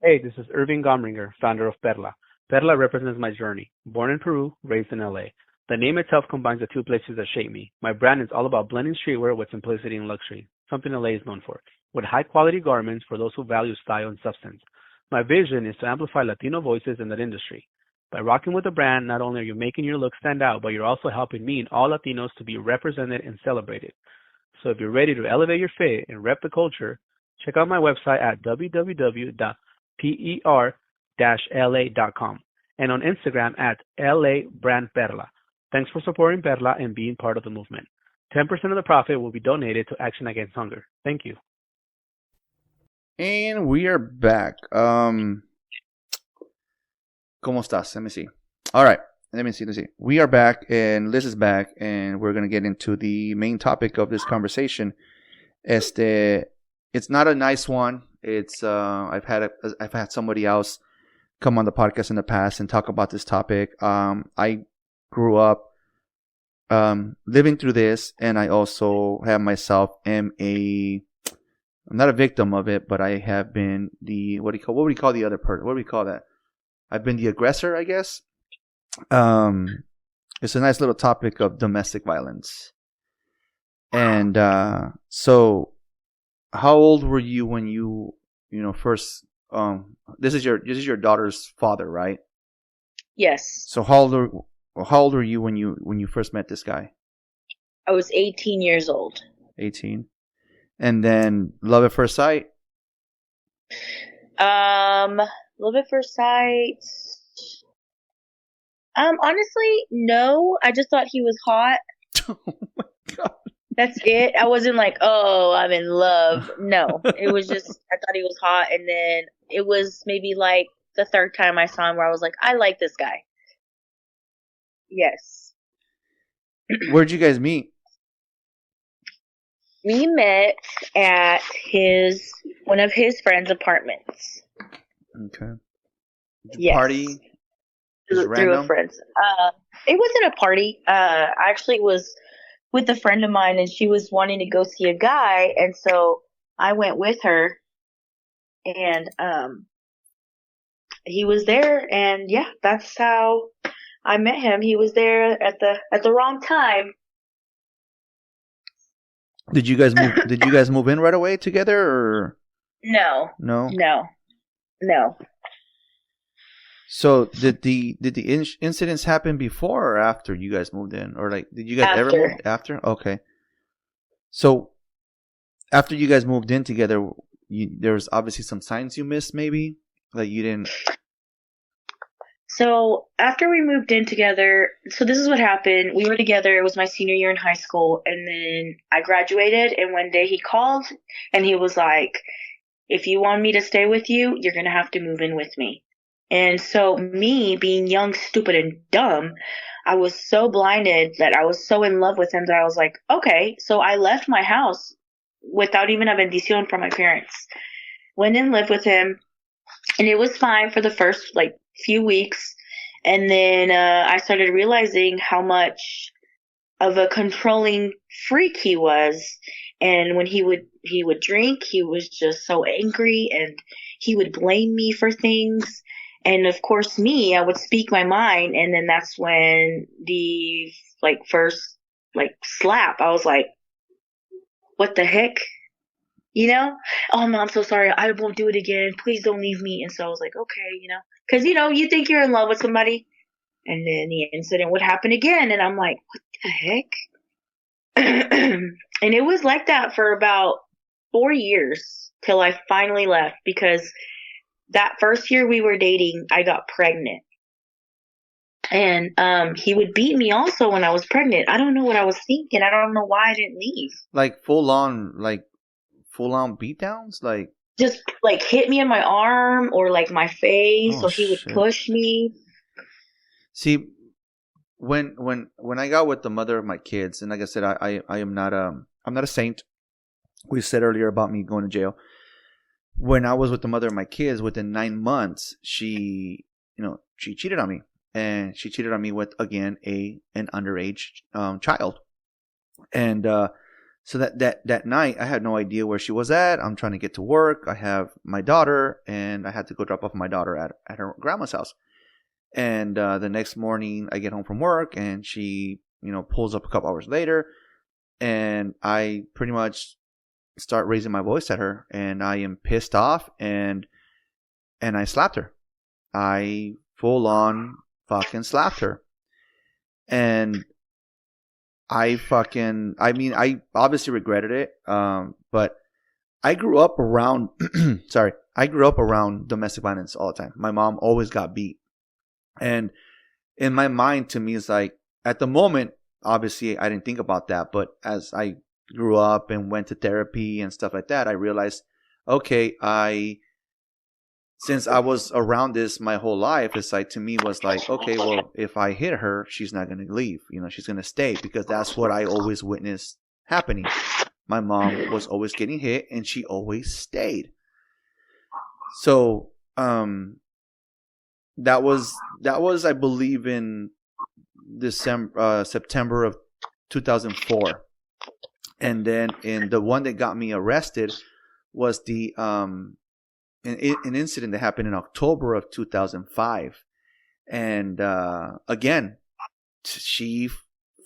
Hey, this is Irving Gomringer, founder of Perla. Perla represents my journey. Born in Peru, raised in LA. The name itself combines the two places that shape me. My brand is all about blending streetwear with simplicity and luxury, something LA is known for, with high-quality garments for those who value style and substance. My vision is to amplify Latino voices in that industry. By rocking with the brand, not only are you making your look stand out, but you're also helping me and all Latinos to be represented and celebrated. So if you're ready to elevate your fit and rep the culture, check out my website at www.per-la.com and on Instagram at LABRANDPERLA. Thanks for supporting Perla and being part of the movement. 10% of the profit will be donated to Action Against Hunger. Thank you. And we are back. ¿Cómo estás? Let me see. All right. Let me see. We are back, and Liz is back, and we're going to get into the main topic of this conversation. It's not a nice one. It's I've had somebody else come on the podcast in the past and talk about this topic. I grew up living through this, and I also have myself I'm not a victim of it, but I have been the what would we call the other person? What do we call that? I've been the aggressor, I guess. It's a nice little topic of domestic violence. And so how old were you when you first this is your daughter's father, right? Yes. So how old were you when you first met this guy? I was 18 years old. 18. And then love at first sight? Love at first sight. Honestly, no. I just thought he was hot. Oh my God. That's it. I wasn't like, oh, I'm in love. No. It was just, I thought he was hot. And then it was maybe like the third time I saw him where I was like, I like this guy. Yes. Where'd you guys meet? We met at one of his friends' apartments. Okay. Yes. Party? Through a friend. It wasn't a party. I actually was with a friend of mine, and she was wanting to go see a guy, and so I went with her, and he was there, and yeah, that's how I met him. He was there at the wrong time. Did you guys move in right away together, or No. So did the incidents happen before or after you guys moved in, or like did you guys ever move after? Okay. So after you guys moved in together, there was obviously some signs you missed, maybe like you didn't. So after we moved in together, so this is what happened. We were together. It was my senior year in high school, and then I graduated. And one day he called, and he was like, "If you want me to stay with you, you're gonna have to move in with me." And so me being young, stupid, and dumb, I was so blinded that I was so in love with him that I was like, okay. So I left my house without even a bendición from my parents. Went and lived with him, and it was fine for the first few weeks. And then I started realizing how much of a controlling freak he was. And when he would drink, he was just so angry, and he would blame me for things. And of course, I would speak my mind, and then that's when the first slap. I was like, "What the heck?" Oh, I'm so sorry. I won't do it again. Please don't leave me. And so I was like, okay, because you think you're in love with somebody, and then the incident would happen again, and I'm like, "What the heck?" And it was like that for about 4 years till I finally left, because that first year we were dating, I got pregnant. And he would beat me also when I was pregnant. I don't know what I was thinking. I don't know why I didn't leave. Like full on beatdowns? Just hit me in my arm or my face, Oh, or he would push me. See, when I got with the mother of my kids, and like I said, I am not I'm not a saint. We said earlier about me going to jail. When I was with the mother of my kids, within 9 months, she cheated on me. and she cheated on me with, again, an underage child. And so that night, I had no idea where she was at. I'm trying to get to work. I have my daughter, and I had to go drop off my daughter at her grandma's house. And the next morning, I get home from work, and she, pulls up a couple hours later, and I pretty much start raising my voice at her, and I am pissed off, and I slapped her. I full on fucking slapped her. And I obviously regretted it. But I grew up around, domestic violence all the time. My mom always got beat. And in my mind, to me, it's like, at the moment, obviously I didn't think about that. But as I grew up and went to therapy and stuff like that, I realized, okay, since I was around this my whole life, it's like, to me, was like, okay, well, if I hit her, she's not going to leave. She's going to stay, because that's what I always witnessed happening. My mom was always getting hit, and she always stayed. So, that was, I believe, in September of 2004. And then in the one that got me arrested was the, an incident that happened in October of 2005. And again, she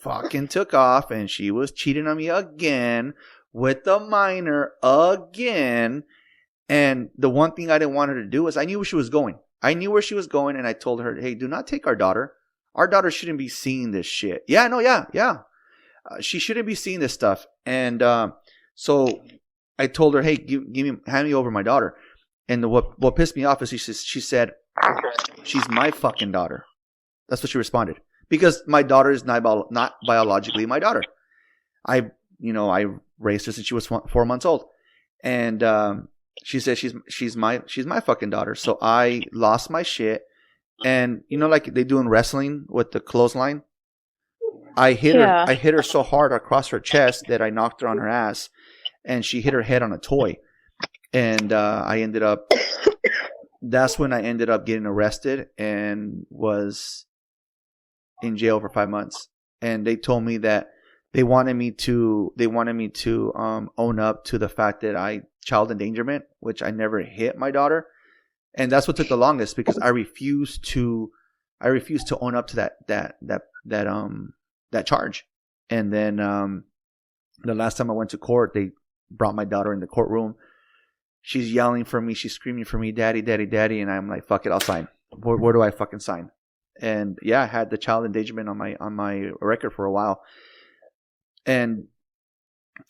fucking took off, and she was cheating on me again with the minor again. And the one thing I didn't want her to do is, I knew where she was going. And I told her, hey, do not take our daughter. Our daughter shouldn't be seeing this shit. Yeah. She shouldn't be seeing this stuff. And so I told her, hey, hand me over my daughter. And what pissed me off is she said, she's my fucking daughter. That's what she responded. Because my daughter is not biologically my daughter. I raised her since she was 4 months old. And she said she's my fucking daughter. So I lost my shit. And like they do in wrestling with the clothesline, I hit her so hard across her chest that I knocked her on her ass, and she hit her head on a toy. And that's when I ended up getting arrested and was in jail for 5 months. And they told me that they wanted me to own up to the fact that I child endangerment, which I never hit my daughter. And that's what took the longest, because I refused to own up to that charge. And then the last time I went to court, they brought my daughter in the courtroom. She's yelling for me. She's screaming for me, daddy, daddy, daddy. And I'm like, fuck it, I'll sign. Where do I fucking sign? And yeah, I had the child endangerment on my record for a while. And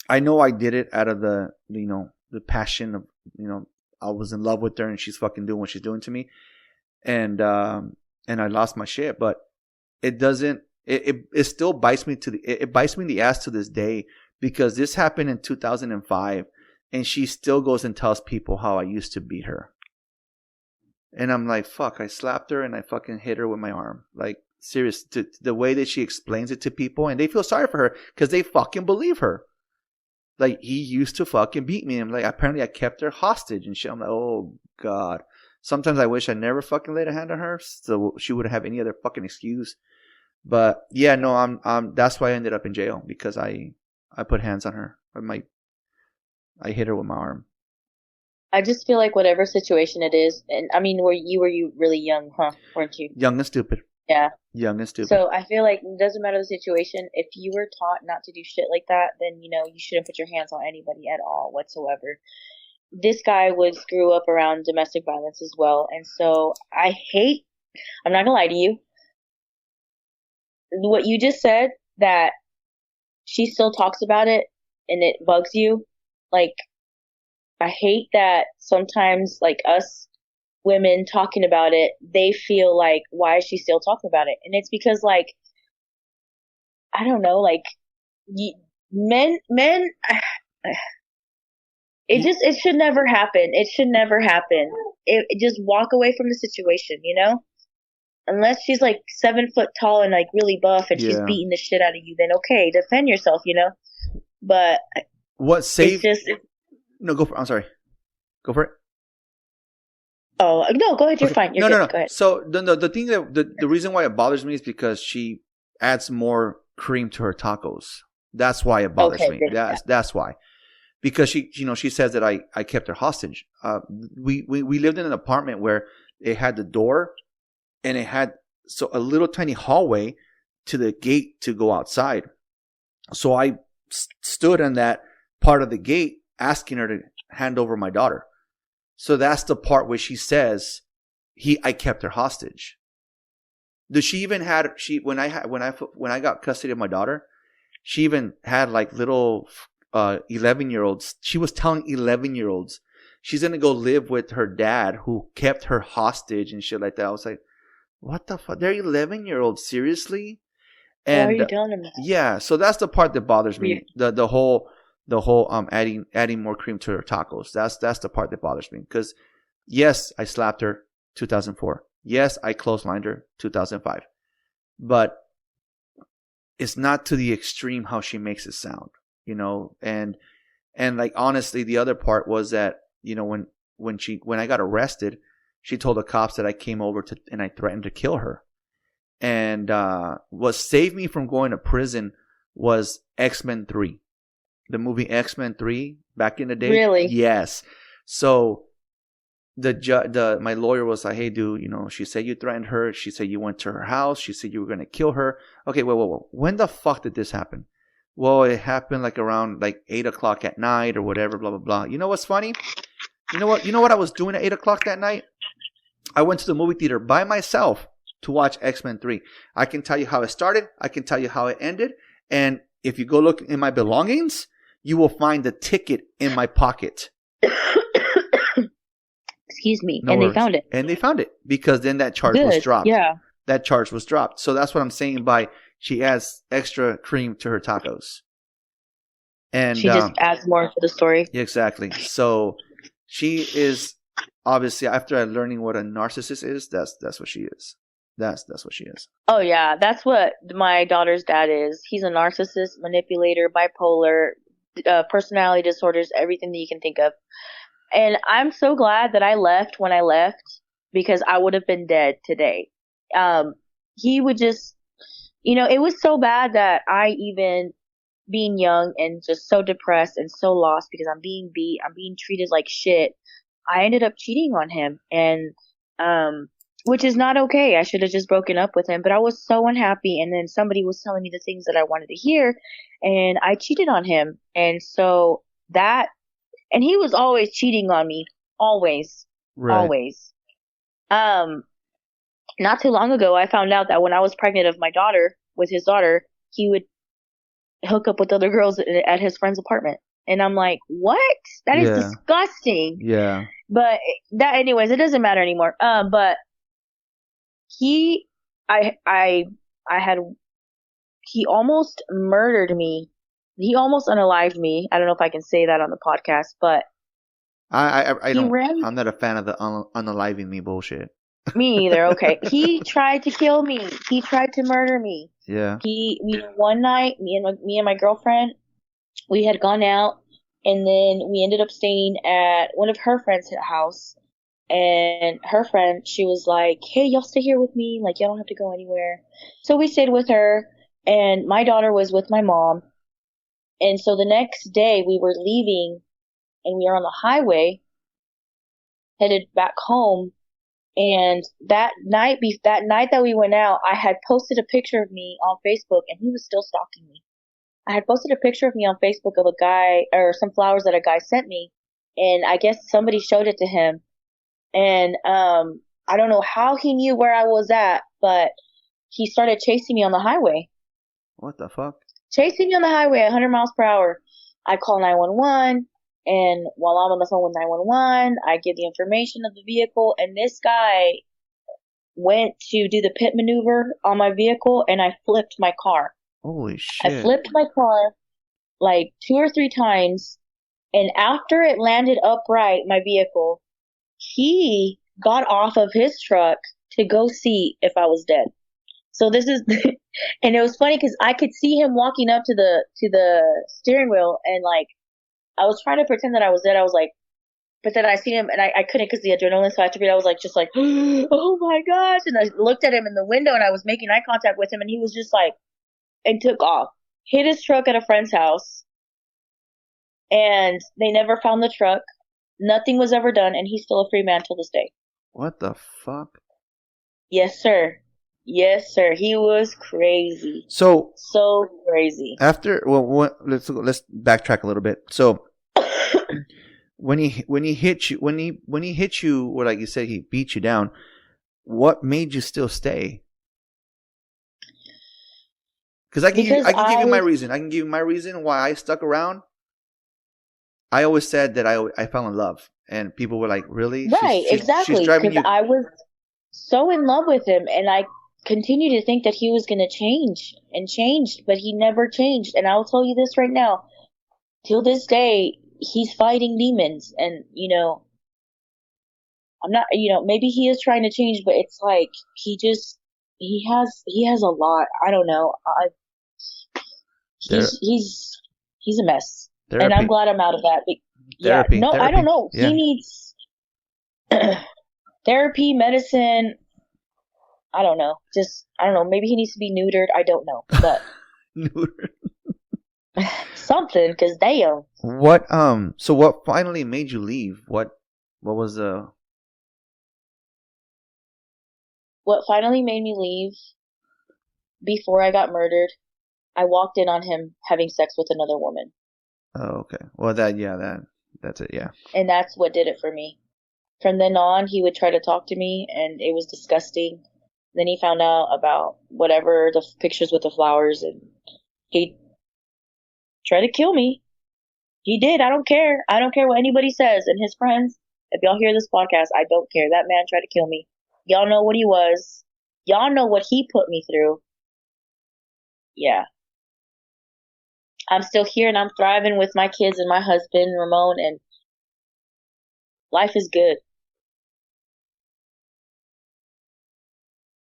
I know I did it out of the passion of, I was in love with her, and she's fucking doing what she's doing to me. And I lost my shit, but it doesn't, it still bites me it bites me in the ass to this day, because this happened in 2005. And she still goes and tells people how I used to beat her. And I'm like, fuck, I slapped her and I fucking hit her with my arm. Like, serious, the way that she explains it to people, and they feel sorry for her because they fucking believe her. Like, he used to fucking beat me. And I'm like, apparently I kept her hostage and shit. I'm like, oh God. Sometimes I wish I never fucking laid a hand on her, so she wouldn't have any other fucking excuse. But yeah, no, that's why I ended up in jail, because I put hands on her. I hit her with my arm. I just feel like whatever situation it is, and I mean, were you really young, huh? Weren't you? Young and stupid. Yeah. Young and stupid. So I feel like it doesn't matter the situation. If you were taught not to do shit like that, then you shouldn't put your hands on anybody at all whatsoever. This guy grew up around domestic violence as well, and so I'm not gonna lie to you, what you just said, that she still talks about it and it bugs you. Like, I hate that sometimes, like, us women talking about it, they feel like, why is she still talking about it? And it's because, like, I don't know, like, men, it should never happen. It should never happen. Just walk away from the situation, Unless she's, like, 7 foot tall and, like, really buff and she's beating the shit out of you, then okay, defend yourself, But what saved? No, go for it. I'm sorry. Go for it. Oh, no, go ahead. You're Okay. fine. You're No, good. no, no. Go ahead. So the thing that the reason why it bothers me is because she adds more cream to her tacos. That's why it bothers Okay, me. good. That's why. Because she says that I kept her hostage. We lived in an apartment where it had the door and it had a little tiny hallway to the gate to go outside. So I stood on that part of the gate asking her to hand over my daughter. So that's the part where she says I kept her hostage. Does she even when I got custody of my daughter, she even had like little 11-year-olds. She was telling 11-year-olds she's going to go live with her dad who kept her hostage and shit like that. I was like, what the fuck? They're 11-year-olds, seriously? And why are you telling them that? yeah, so that's the part that bothers me. The whole adding more cream to her tacos. That's the part that bothers me. Because yes, I slapped her 2004. Yes, I clotheslined her 2005. But it's not to the extreme how she makes it sound, and like honestly, the other part was that, when I got arrested, she told the cops that I came over and I threatened to kill her. And what saved me from going to prison was X-Men 3. The movie X-Men 3 back in the day. Really? Yes. So my lawyer was like, hey, dude, she said you threatened her. She said you went to her house. She said you were going to kill her. Okay, whoa. When the fuck did this happen? Well, it happened like around like 8 o'clock at night or whatever, blah, blah, blah. You know what's funny? You know what I was doing at 8 o'clock that night? I went to the movie theater by myself to watch X-Men 3. I can tell you how it started. I can tell you how it ended. And if you go look in my belongings, you will find the ticket in my pocket. Excuse me. No and worries. They found it. And they found it because then that charge was dropped. Yeah. That charge was dropped. So that's what I'm saying by she adds extra cream to her tacos. And she just adds more to the story. Exactly. So she is obviously, after learning what a narcissist is, that's what she is. That's what she is. Oh yeah, that's what my daughter's dad is. He's a narcissist, manipulator, bipolar, personality disorders, everything that you can think of. And I'm so glad that I left when I left, because I would have been dead today. He would just, it was so bad that I, even being young and just so depressed and so lost because I'm being beat, I'm being treated like shit, I ended up cheating on him. And which is not okay. I should have just broken up with him, but I was so unhappy. And then somebody was telling me the things that I wanted to hear, and I cheated on him. And so and he was always cheating on me. Always. Right. Always. Not too long ago, I found out that when I was pregnant of my daughter, with his daughter, he would hook up with other girls at his friend's apartment. And I'm like, what? That is disgusting. Yeah. But anyways, it doesn't matter anymore. But he almost murdered me. He almost unalived me. I don't know if I can say that on the podcast, but I'm not a fan of the unaliving me bullshit. Me either. Okay. He tried to kill me. He tried to murder me. Yeah. One night, me and my girlfriend, we had gone out, and then we ended up staying at one of her friends' house. And her friend, she was like, hey, y'all stay here with me. Like, y'all don't have to go anywhere. So we stayed with her, and my daughter was with my mom. And so the next day we were leaving, and we were on the highway headed back home. And that night that we went out, I had posted a picture of me on Facebook, and he was still stalking me. I had posted a picture of me on Facebook of a guy, or some flowers that a guy sent me. And I guess somebody showed it to him. And I don't know how he knew where I was at, but he started chasing me on the highway. What the fuck? Chasing me on the highway at 100 miles per hour. I call 911, and while I'm on the phone with 911, I give the information of the vehicle, and this guy went to do the pit maneuver on my vehicle, and I flipped my car. Holy shit. I flipped my car like 2 or 3 times, and after it landed upright, my vehicle, he got off of his truck to go see if I was dead. So this is, and it was funny because I could see him walking up to the steering wheel, and like, I was trying to pretend that I was dead. I was like, But then I seen him, and I couldn't because the adrenaline. So after it, I was like, just like, oh my gosh! And I looked at him in the window, and I was making eye contact with him, and he was just like, and took off, hit his truck at a friend's house, and they never found the truck. Nothing was ever done, and he's still a free man till this day. What the fuck? Yes, sir. Yes, sir. He was crazy. So crazy. After, let's backtrack a little bit. So when he hit you, or like you said, he beat you down. What made you still stay? Because I can give you my reason. I can give you my reason why I stuck around. I always said that I fell in love, and people were like, "Really?" Right, exactly. She's driving you. I was so in love with him, and I continue to think that he was going to change, and changed, but he never changed. And I'll tell you this right now: till this day, he's fighting demons, and I'm not. Maybe he is trying to change, but it's like he has a lot. I don't know. He's a mess. Therapy. And I'm glad I'm out of that. Therapy. I don't know. Yeah. He needs therapy, medicine. I don't know. Maybe he needs to be neutered. I don't know. But neutered. Something, because damn. What So what finally made you leave? What was the? What finally made me leave? Before I got murdered, I walked in on him having sex with another woman. Oh, okay. Well, that's it, yeah. And that's what did it for me. From then on, he would try to talk to me, and it was disgusting. Then he found out about whatever, the pictures with the flowers, and he tried to kill me. He did. I don't care. I don't care what anybody says. And his friends, if y'all hear this podcast, I don't care. That man tried to kill me. Y'all know what he was. Y'all know what he put me through. Yeah. I'm still here, and I'm thriving with my kids and my husband, Ramon, and life is good.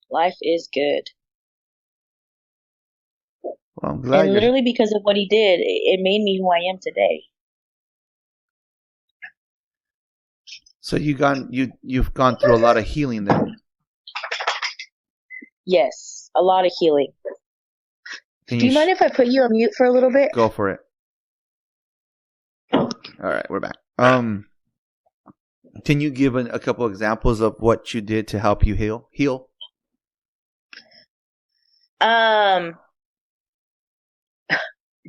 Life is good. Well, I'm glad. And literally because of what he did, it made me who I am today. So you've gone through a lot of healing then. Yes, a lot of healing. Do you mind if I put you on mute for a little bit? Go for it. All right, we're back. Can you give a couple examples of what you did to help you heal?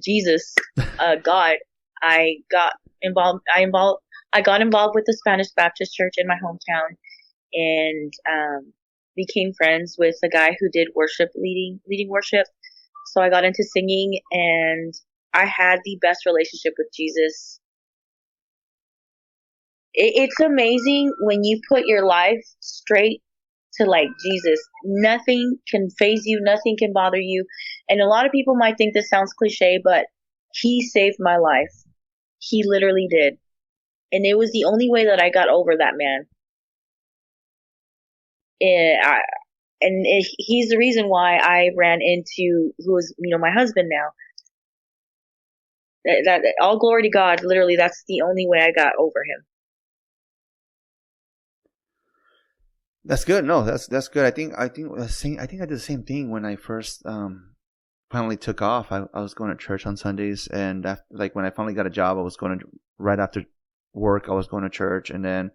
Jesus, God, I got involved with the Spanish Baptist Church in my hometown, and became friends with a guy who did leading worship. So I got into singing, and I had the best relationship with Jesus. It's amazing when you put your life straight to like Jesus. Nothing can faze you. Nothing can bother you. And a lot of people might think this sounds cliche, but he saved my life. He literally did. And it was the only way that I got over that man. He's the reason why I ran into who is, my husband now. That all glory to God. Literally, that's the only way I got over him. That's good. No, that's good. I think I did the same thing when I first finally took off. I was going to church on Sundays, and when I finally got a job, I was going to right after work. I was going to church, and then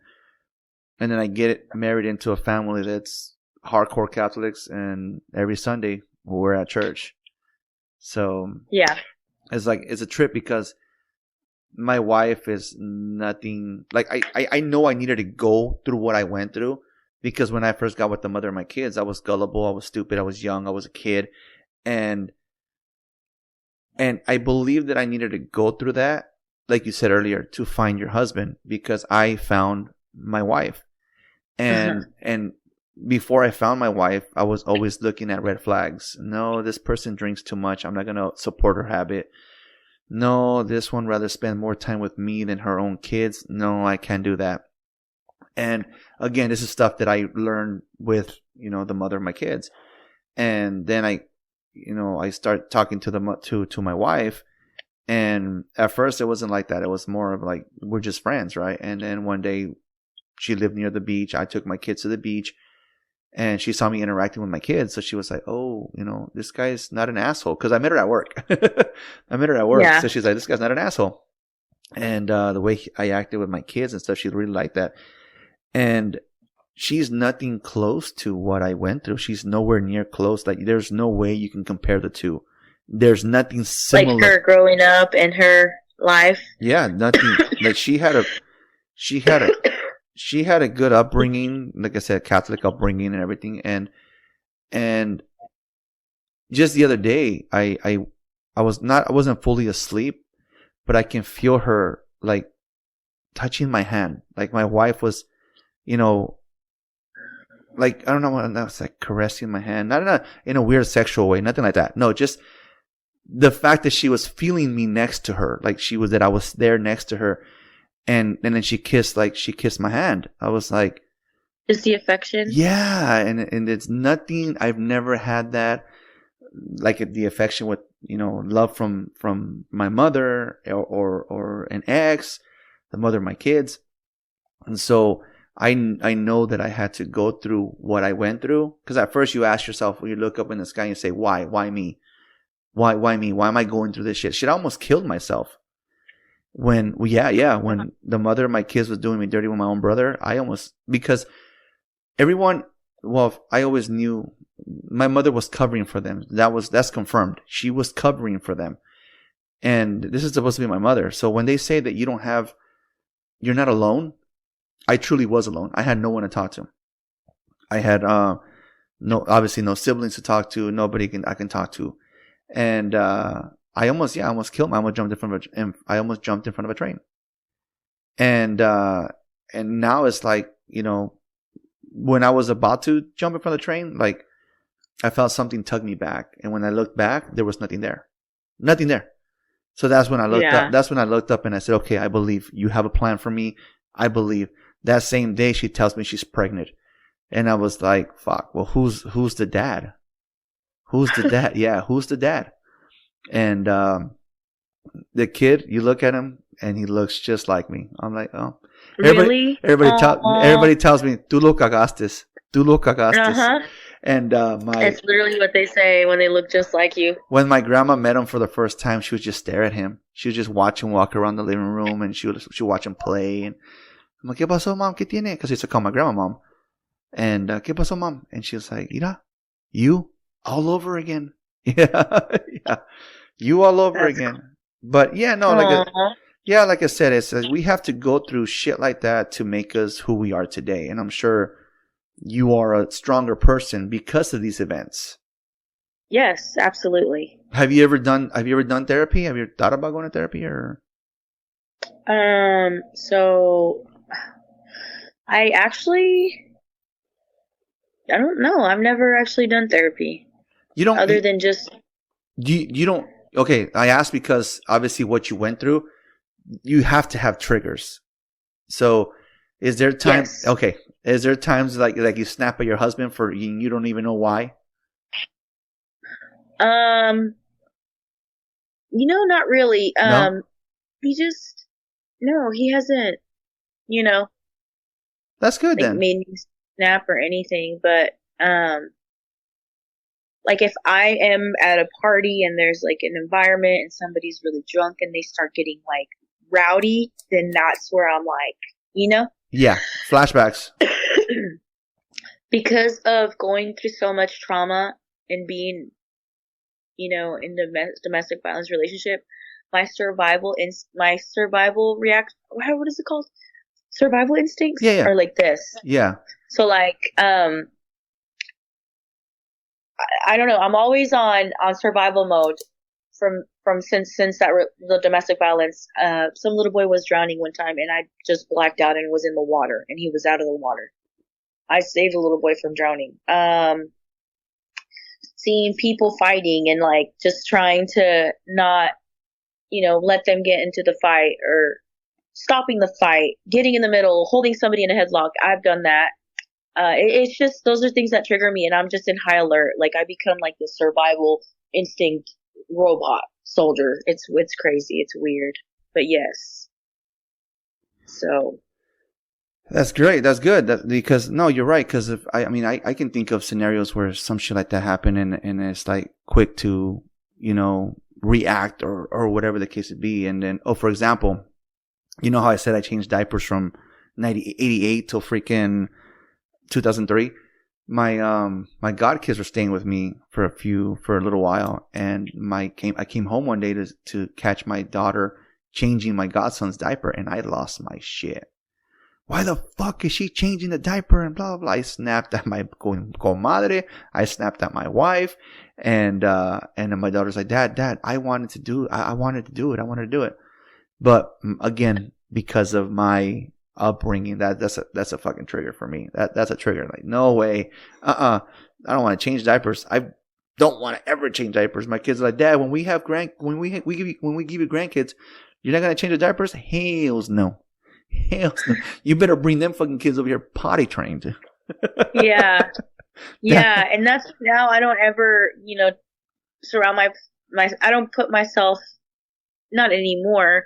I get married into a family that's hardcore Catholics, and every Sunday we're at church. So yeah, it's a trip because my wife is nothing like I know I needed to go through what I went through, because when I first got with the mother of my kids, I was gullible, I was stupid, I was young, I was a kid, and I believe that I needed to go through that, like you said earlier, to find your husband, because I found my wife, and before I found my wife, I was always looking at red flags. No, this person drinks too much. I'm not going to support her habit. No, this one rather spend more time with me than her own kids. No, I can't do that. And again, this is stuff that I learned with, the mother of my kids. And then I start talking to my wife, And at first, it wasn't like that. It was more of like, we're just friends, right? And then one day, she lived near the beach. I took my kids to the beach, and she saw me interacting with my kids. So she was like, oh, this guy's not an asshole. Because I met her at work. Yeah. So she's like, this guy's not an asshole. And the way I acted with my kids and stuff, she really liked that. And she's nothing close to what I went through. She's nowhere near close. Like, there's no way you can compare the two. There's nothing similar. Like her growing up and her life. Yeah, nothing. Like, she had a good upbringing. Like I said, Catholic upbringing and everything. And just the other day, I wasn't fully asleep, but I can feel her like touching my hand. Like, my wife was, like, I don't know what that was, like caressing my hand, not in a weird sexual way, nothing like that. No, just the fact that she was feeling me next to her, like that I was there next to her, and then she kissed my hand. I was like, just the affection. Yeah, and it's nothing. I've never had that, like the affection with love from my mother or an ex, the mother of my kids, and so. I know that I had to go through what I went through, because at first you ask yourself, when you look up in the sky and you say, why me? Why me? Why am I going through this shit? Shit, I almost killed myself. When the mother of my kids was doing me dirty with my own brother, because everyone, I always knew my mother was covering for them. That's confirmed. She was covering for them. And this is supposed to be my mother. So when they say that you're not alone, I truly was alone. I had no one to talk to. I had obviously no siblings to talk to, nobody I can talk to. And I almost killed I almost jumped in front of a train. And now it's like, when I was about to jump in front of the train, like, I felt something tug me back, and when I looked back, there was nothing there. So that's when I looked up. That's when I looked up and I said, okay, I believe you have a plan for me. I believe. That same day, she tells me she's pregnant. And I was like, fuck, well, who's the dad? Who's the dad? Yeah, who's the dad? And the kid, you look at him, and he looks just like me. I'm like, oh. Really? Everybody tells me, tú lo cagaste. Uh-huh. And That's literally what they say when they look just like you. When my grandma met him for the first time, she would just stare at him. She would just watch him walk around the living room, and she would watch him play. And I'm like, ¿qué pasó, mom? ¿Qué tiene? Because I used to call my grandma mom. And, ¿qué pasó, mom? And she was like, mira, you all over again. Yeah. You all over again. But yeah, no, like I said, it's we have to go through shit like that to make us who we are today. And I'm sure you are a stronger person because of these events. Yes, absolutely. Have you ever done therapy? Have you thought about going to therapy or? So I don't know. I've never actually done therapy. You don't, other than just. You don't. Okay, I asked because obviously what you went through, you have to have triggers. So, is there times? Yes. Okay, is there times like you snap at your husband for you don't even know why? Not really. No? He hasn't. That's good then. Made me snap or anything, but like if I am at a party and there's like an environment and somebody's really drunk and they start getting like rowdy, then that's where I'm like, Yeah, flashbacks. Because of going through so much trauma and being, in the domestic violence relationship, my survival what is it called? Survival instincts are like this. Yeah. So like, I don't know. I'm always on survival mode from since the domestic violence. Some little boy was drowning one time and I just blacked out and was in the water and he was out of the water. I saved a little boy from drowning. Seeing people fighting and like just trying to not, let them get into the fight or stopping the fight, getting in the middle, holding somebody in a headlock. I've done that. It's just, those are things that trigger me and I'm just in high alert. Like I become like this survival instinct robot. soldier. It's crazy. It's weird, but yes. So That's great. That's good. Because no, you're right. Because if I can think of scenarios where some shit like that happen, and it's like quick to react or whatever the case would be. And then for example, you know how I said I changed diapers from 1988 till freaking 2003. My godkids were staying with me for a little while, and I came home one day to catch my daughter changing my godson's diaper, and I lost my shit. Why the fuck is she changing the diaper and blah, blah, blah. I snapped at my comadre. I snapped at my wife. And then my daughter's like, Dad, I wanted to do it. I wanted to do it. But again, because of my upbringing, that's a fucking trigger for me. That's a trigger. Like, no way. I don't want to change diapers. I don't want to ever change diapers. My kids are like, Dad, when we give you grandkids, you're not going to change the diapers? Hells no. You better bring them fucking kids over here potty trained. Yeah. And that's now I don't ever, surround my I don't put myself, not anymore,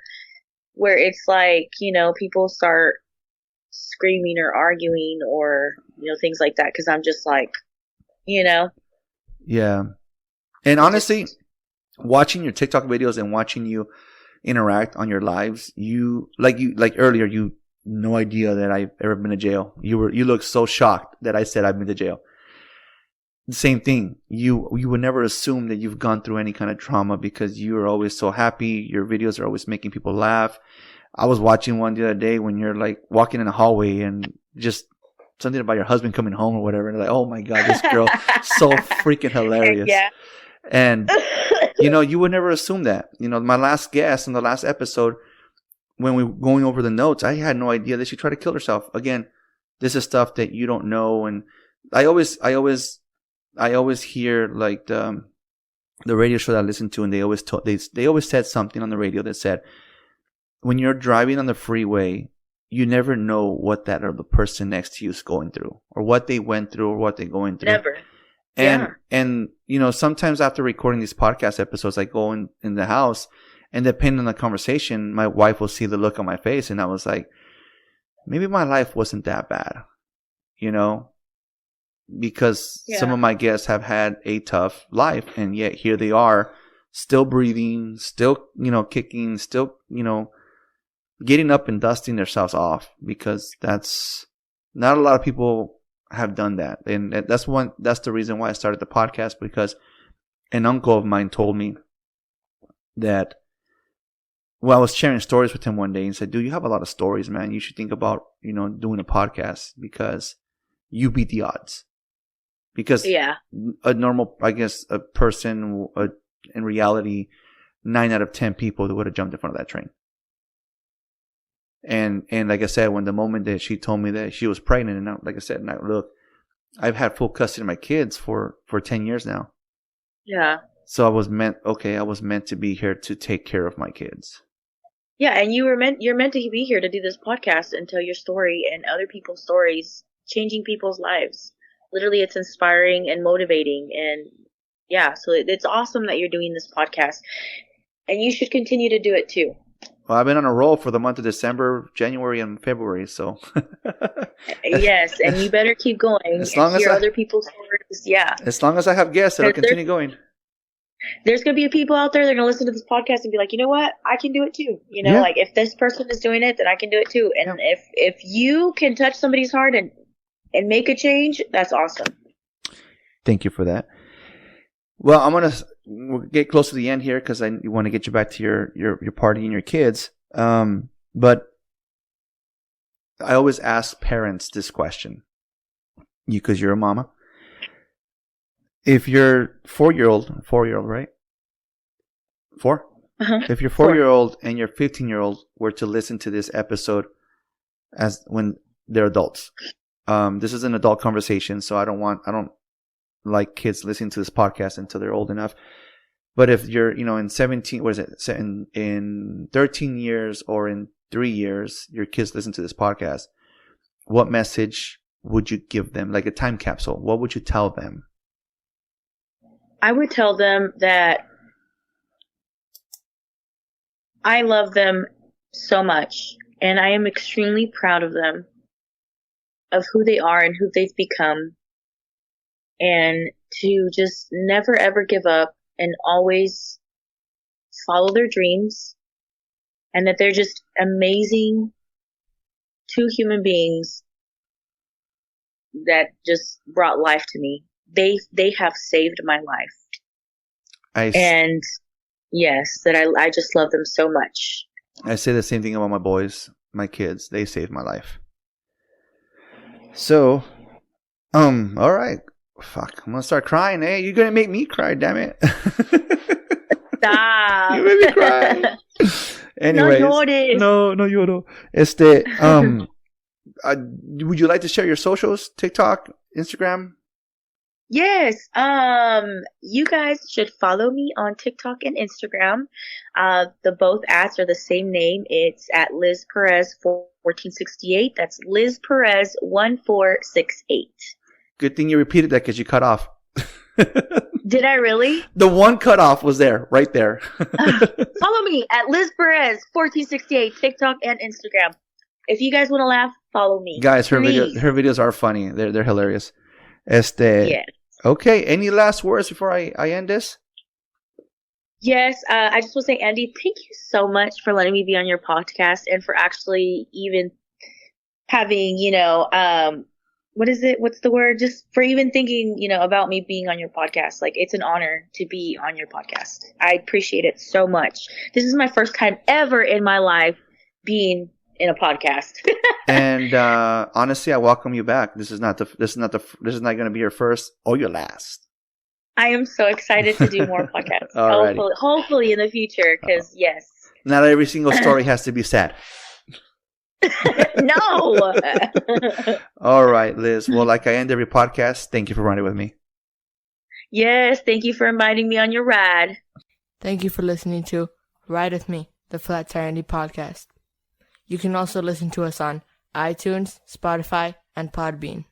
where it's like, people start screaming or arguing or, things like that. Cause I'm just like, Yeah. And honestly, watching your TikTok videos and watching you interact on your lives, like earlier, you no idea that I've ever been to jail. You look so shocked that I said I've been to jail. The same thing. You would never assume that you've gone through any kind of trauma because you are always so happy. Your videos are always making people laugh. I was watching one the other day when you're like walking in a hallway and just something about your husband coming home or whatever, and like, oh my God, this girl so freaking hilarious. Yeah. And you would never assume that. My last guest in the last episode, when we were going over the notes, I had no idea that she tried to kill herself. Again, this is stuff that you don't know. And I always hear like the radio show that I listen to, and they always said something on the radio that said, when you're driving on the freeway, you never know what that other person next to you is going through, or what they went through, or what they're going through. Never. And sometimes after recording these podcast episodes, I go in the house, and depending on the conversation, my wife will see the look on my face, and I was like, maybe my life wasn't that bad, because some of my guests have had a tough life, and yet here they are, still breathing, still, kicking, still, getting up and dusting themselves off, because that's not a lot of people have done that. And that's the reason why I started the podcast, because an uncle of mine told me that, I was sharing stories with him one day, and said, dude, you have a lot of stories, man. You should think about, doing a podcast, because you beat the odds. Because a normal, I guess, a person, in reality, 9 out of 10 people that would have jumped in front of that train. And like I said, when the moment that she told me that she was pregnant, and like I said, look, I've had full custody of my kids for 10 years now. Yeah. So I was meant to be here to take care of my kids. Yeah, and you're meant to be here to do this podcast and tell your story and other people's stories, changing people's lives. Literally, it's inspiring and motivating, and so it's awesome that you're doing this podcast, and you should continue to do it too. Well, I've been on a roll for the month of December, January, and February, so. Yes, and you better keep going. As long as other people's stories, As long as I have guests, it'll continue going. There's going to be people out there that are going to listen to this podcast and be like, you know what? I can do it too. Like if this person is doing it, then I can do it too. And if you can touch somebody's heart and make a change, that's awesome. Thank you for that. Well, we'll get close to the end here, because I want to get you back to your party and your kids. But I always ask parents this question, because you're a mama. If your 4-year-old, right? 4? Uh-huh. If your 4-year-old and your 15-year-old were to listen to this episode when they're adults, this is an adult conversation, so I don't like kids listening to this podcast until they're old enough. But if you're, in 17, in 13 years or in 3 years, your kids listen to this podcast, what message would you give them? Like a time capsule. What would you tell them? I would tell them that I love them so much, and I am extremely proud of them, of who they are and who they've become, and to just never ever give up and always follow their dreams, and that they're just amazing two human beings that just brought life to me. They have saved my life. And yes, that I just love them so much. I say the same thing about my boys, my kids. They saved my life. So, all right. Fuck, I'm gonna start crying. Hey, you're gonna make me cry, damn it. Stop. You made me cry. Anyways, no lloro. Would you like to share your socials? TikTok, Instagram? Yes. You guys should follow me on TikTok and Instagram. The both ads are the same name. It's at Liz Perez 1468. That's Liz Perez 1468. Good thing you repeated that because you cut off. Did I really? The one cutoff was there, right there. Follow me at Liz Perez 1468, TikTok and Instagram. If you guys want to laugh, follow me. Guys, her videos are funny. They're hilarious. Yes. Okay, any last words before I end this? Yes, I just want to say, Andy, thank you so much for letting me be on your podcast and for actually even having, what is it? What's the word? Just for even thinking, about me being on your podcast. Like, it's an honor to be on your podcast. I appreciate it so much. This is my first time ever in my life being in a podcast. And honestly, I welcome you back. This is not going to be your first or your last. I am so excited to do more podcasts. Hopefully in the future, because yes. Not every single story has to be sad. No. All right, Liz. Well, like I end every podcast, thank you for riding with me. Yes, thank you for inviting me on your ride. Thank you for listening to Ride With Me, the Flat Tire Indie Podcast. You can also listen to us on iTunes, Spotify, and Podbean.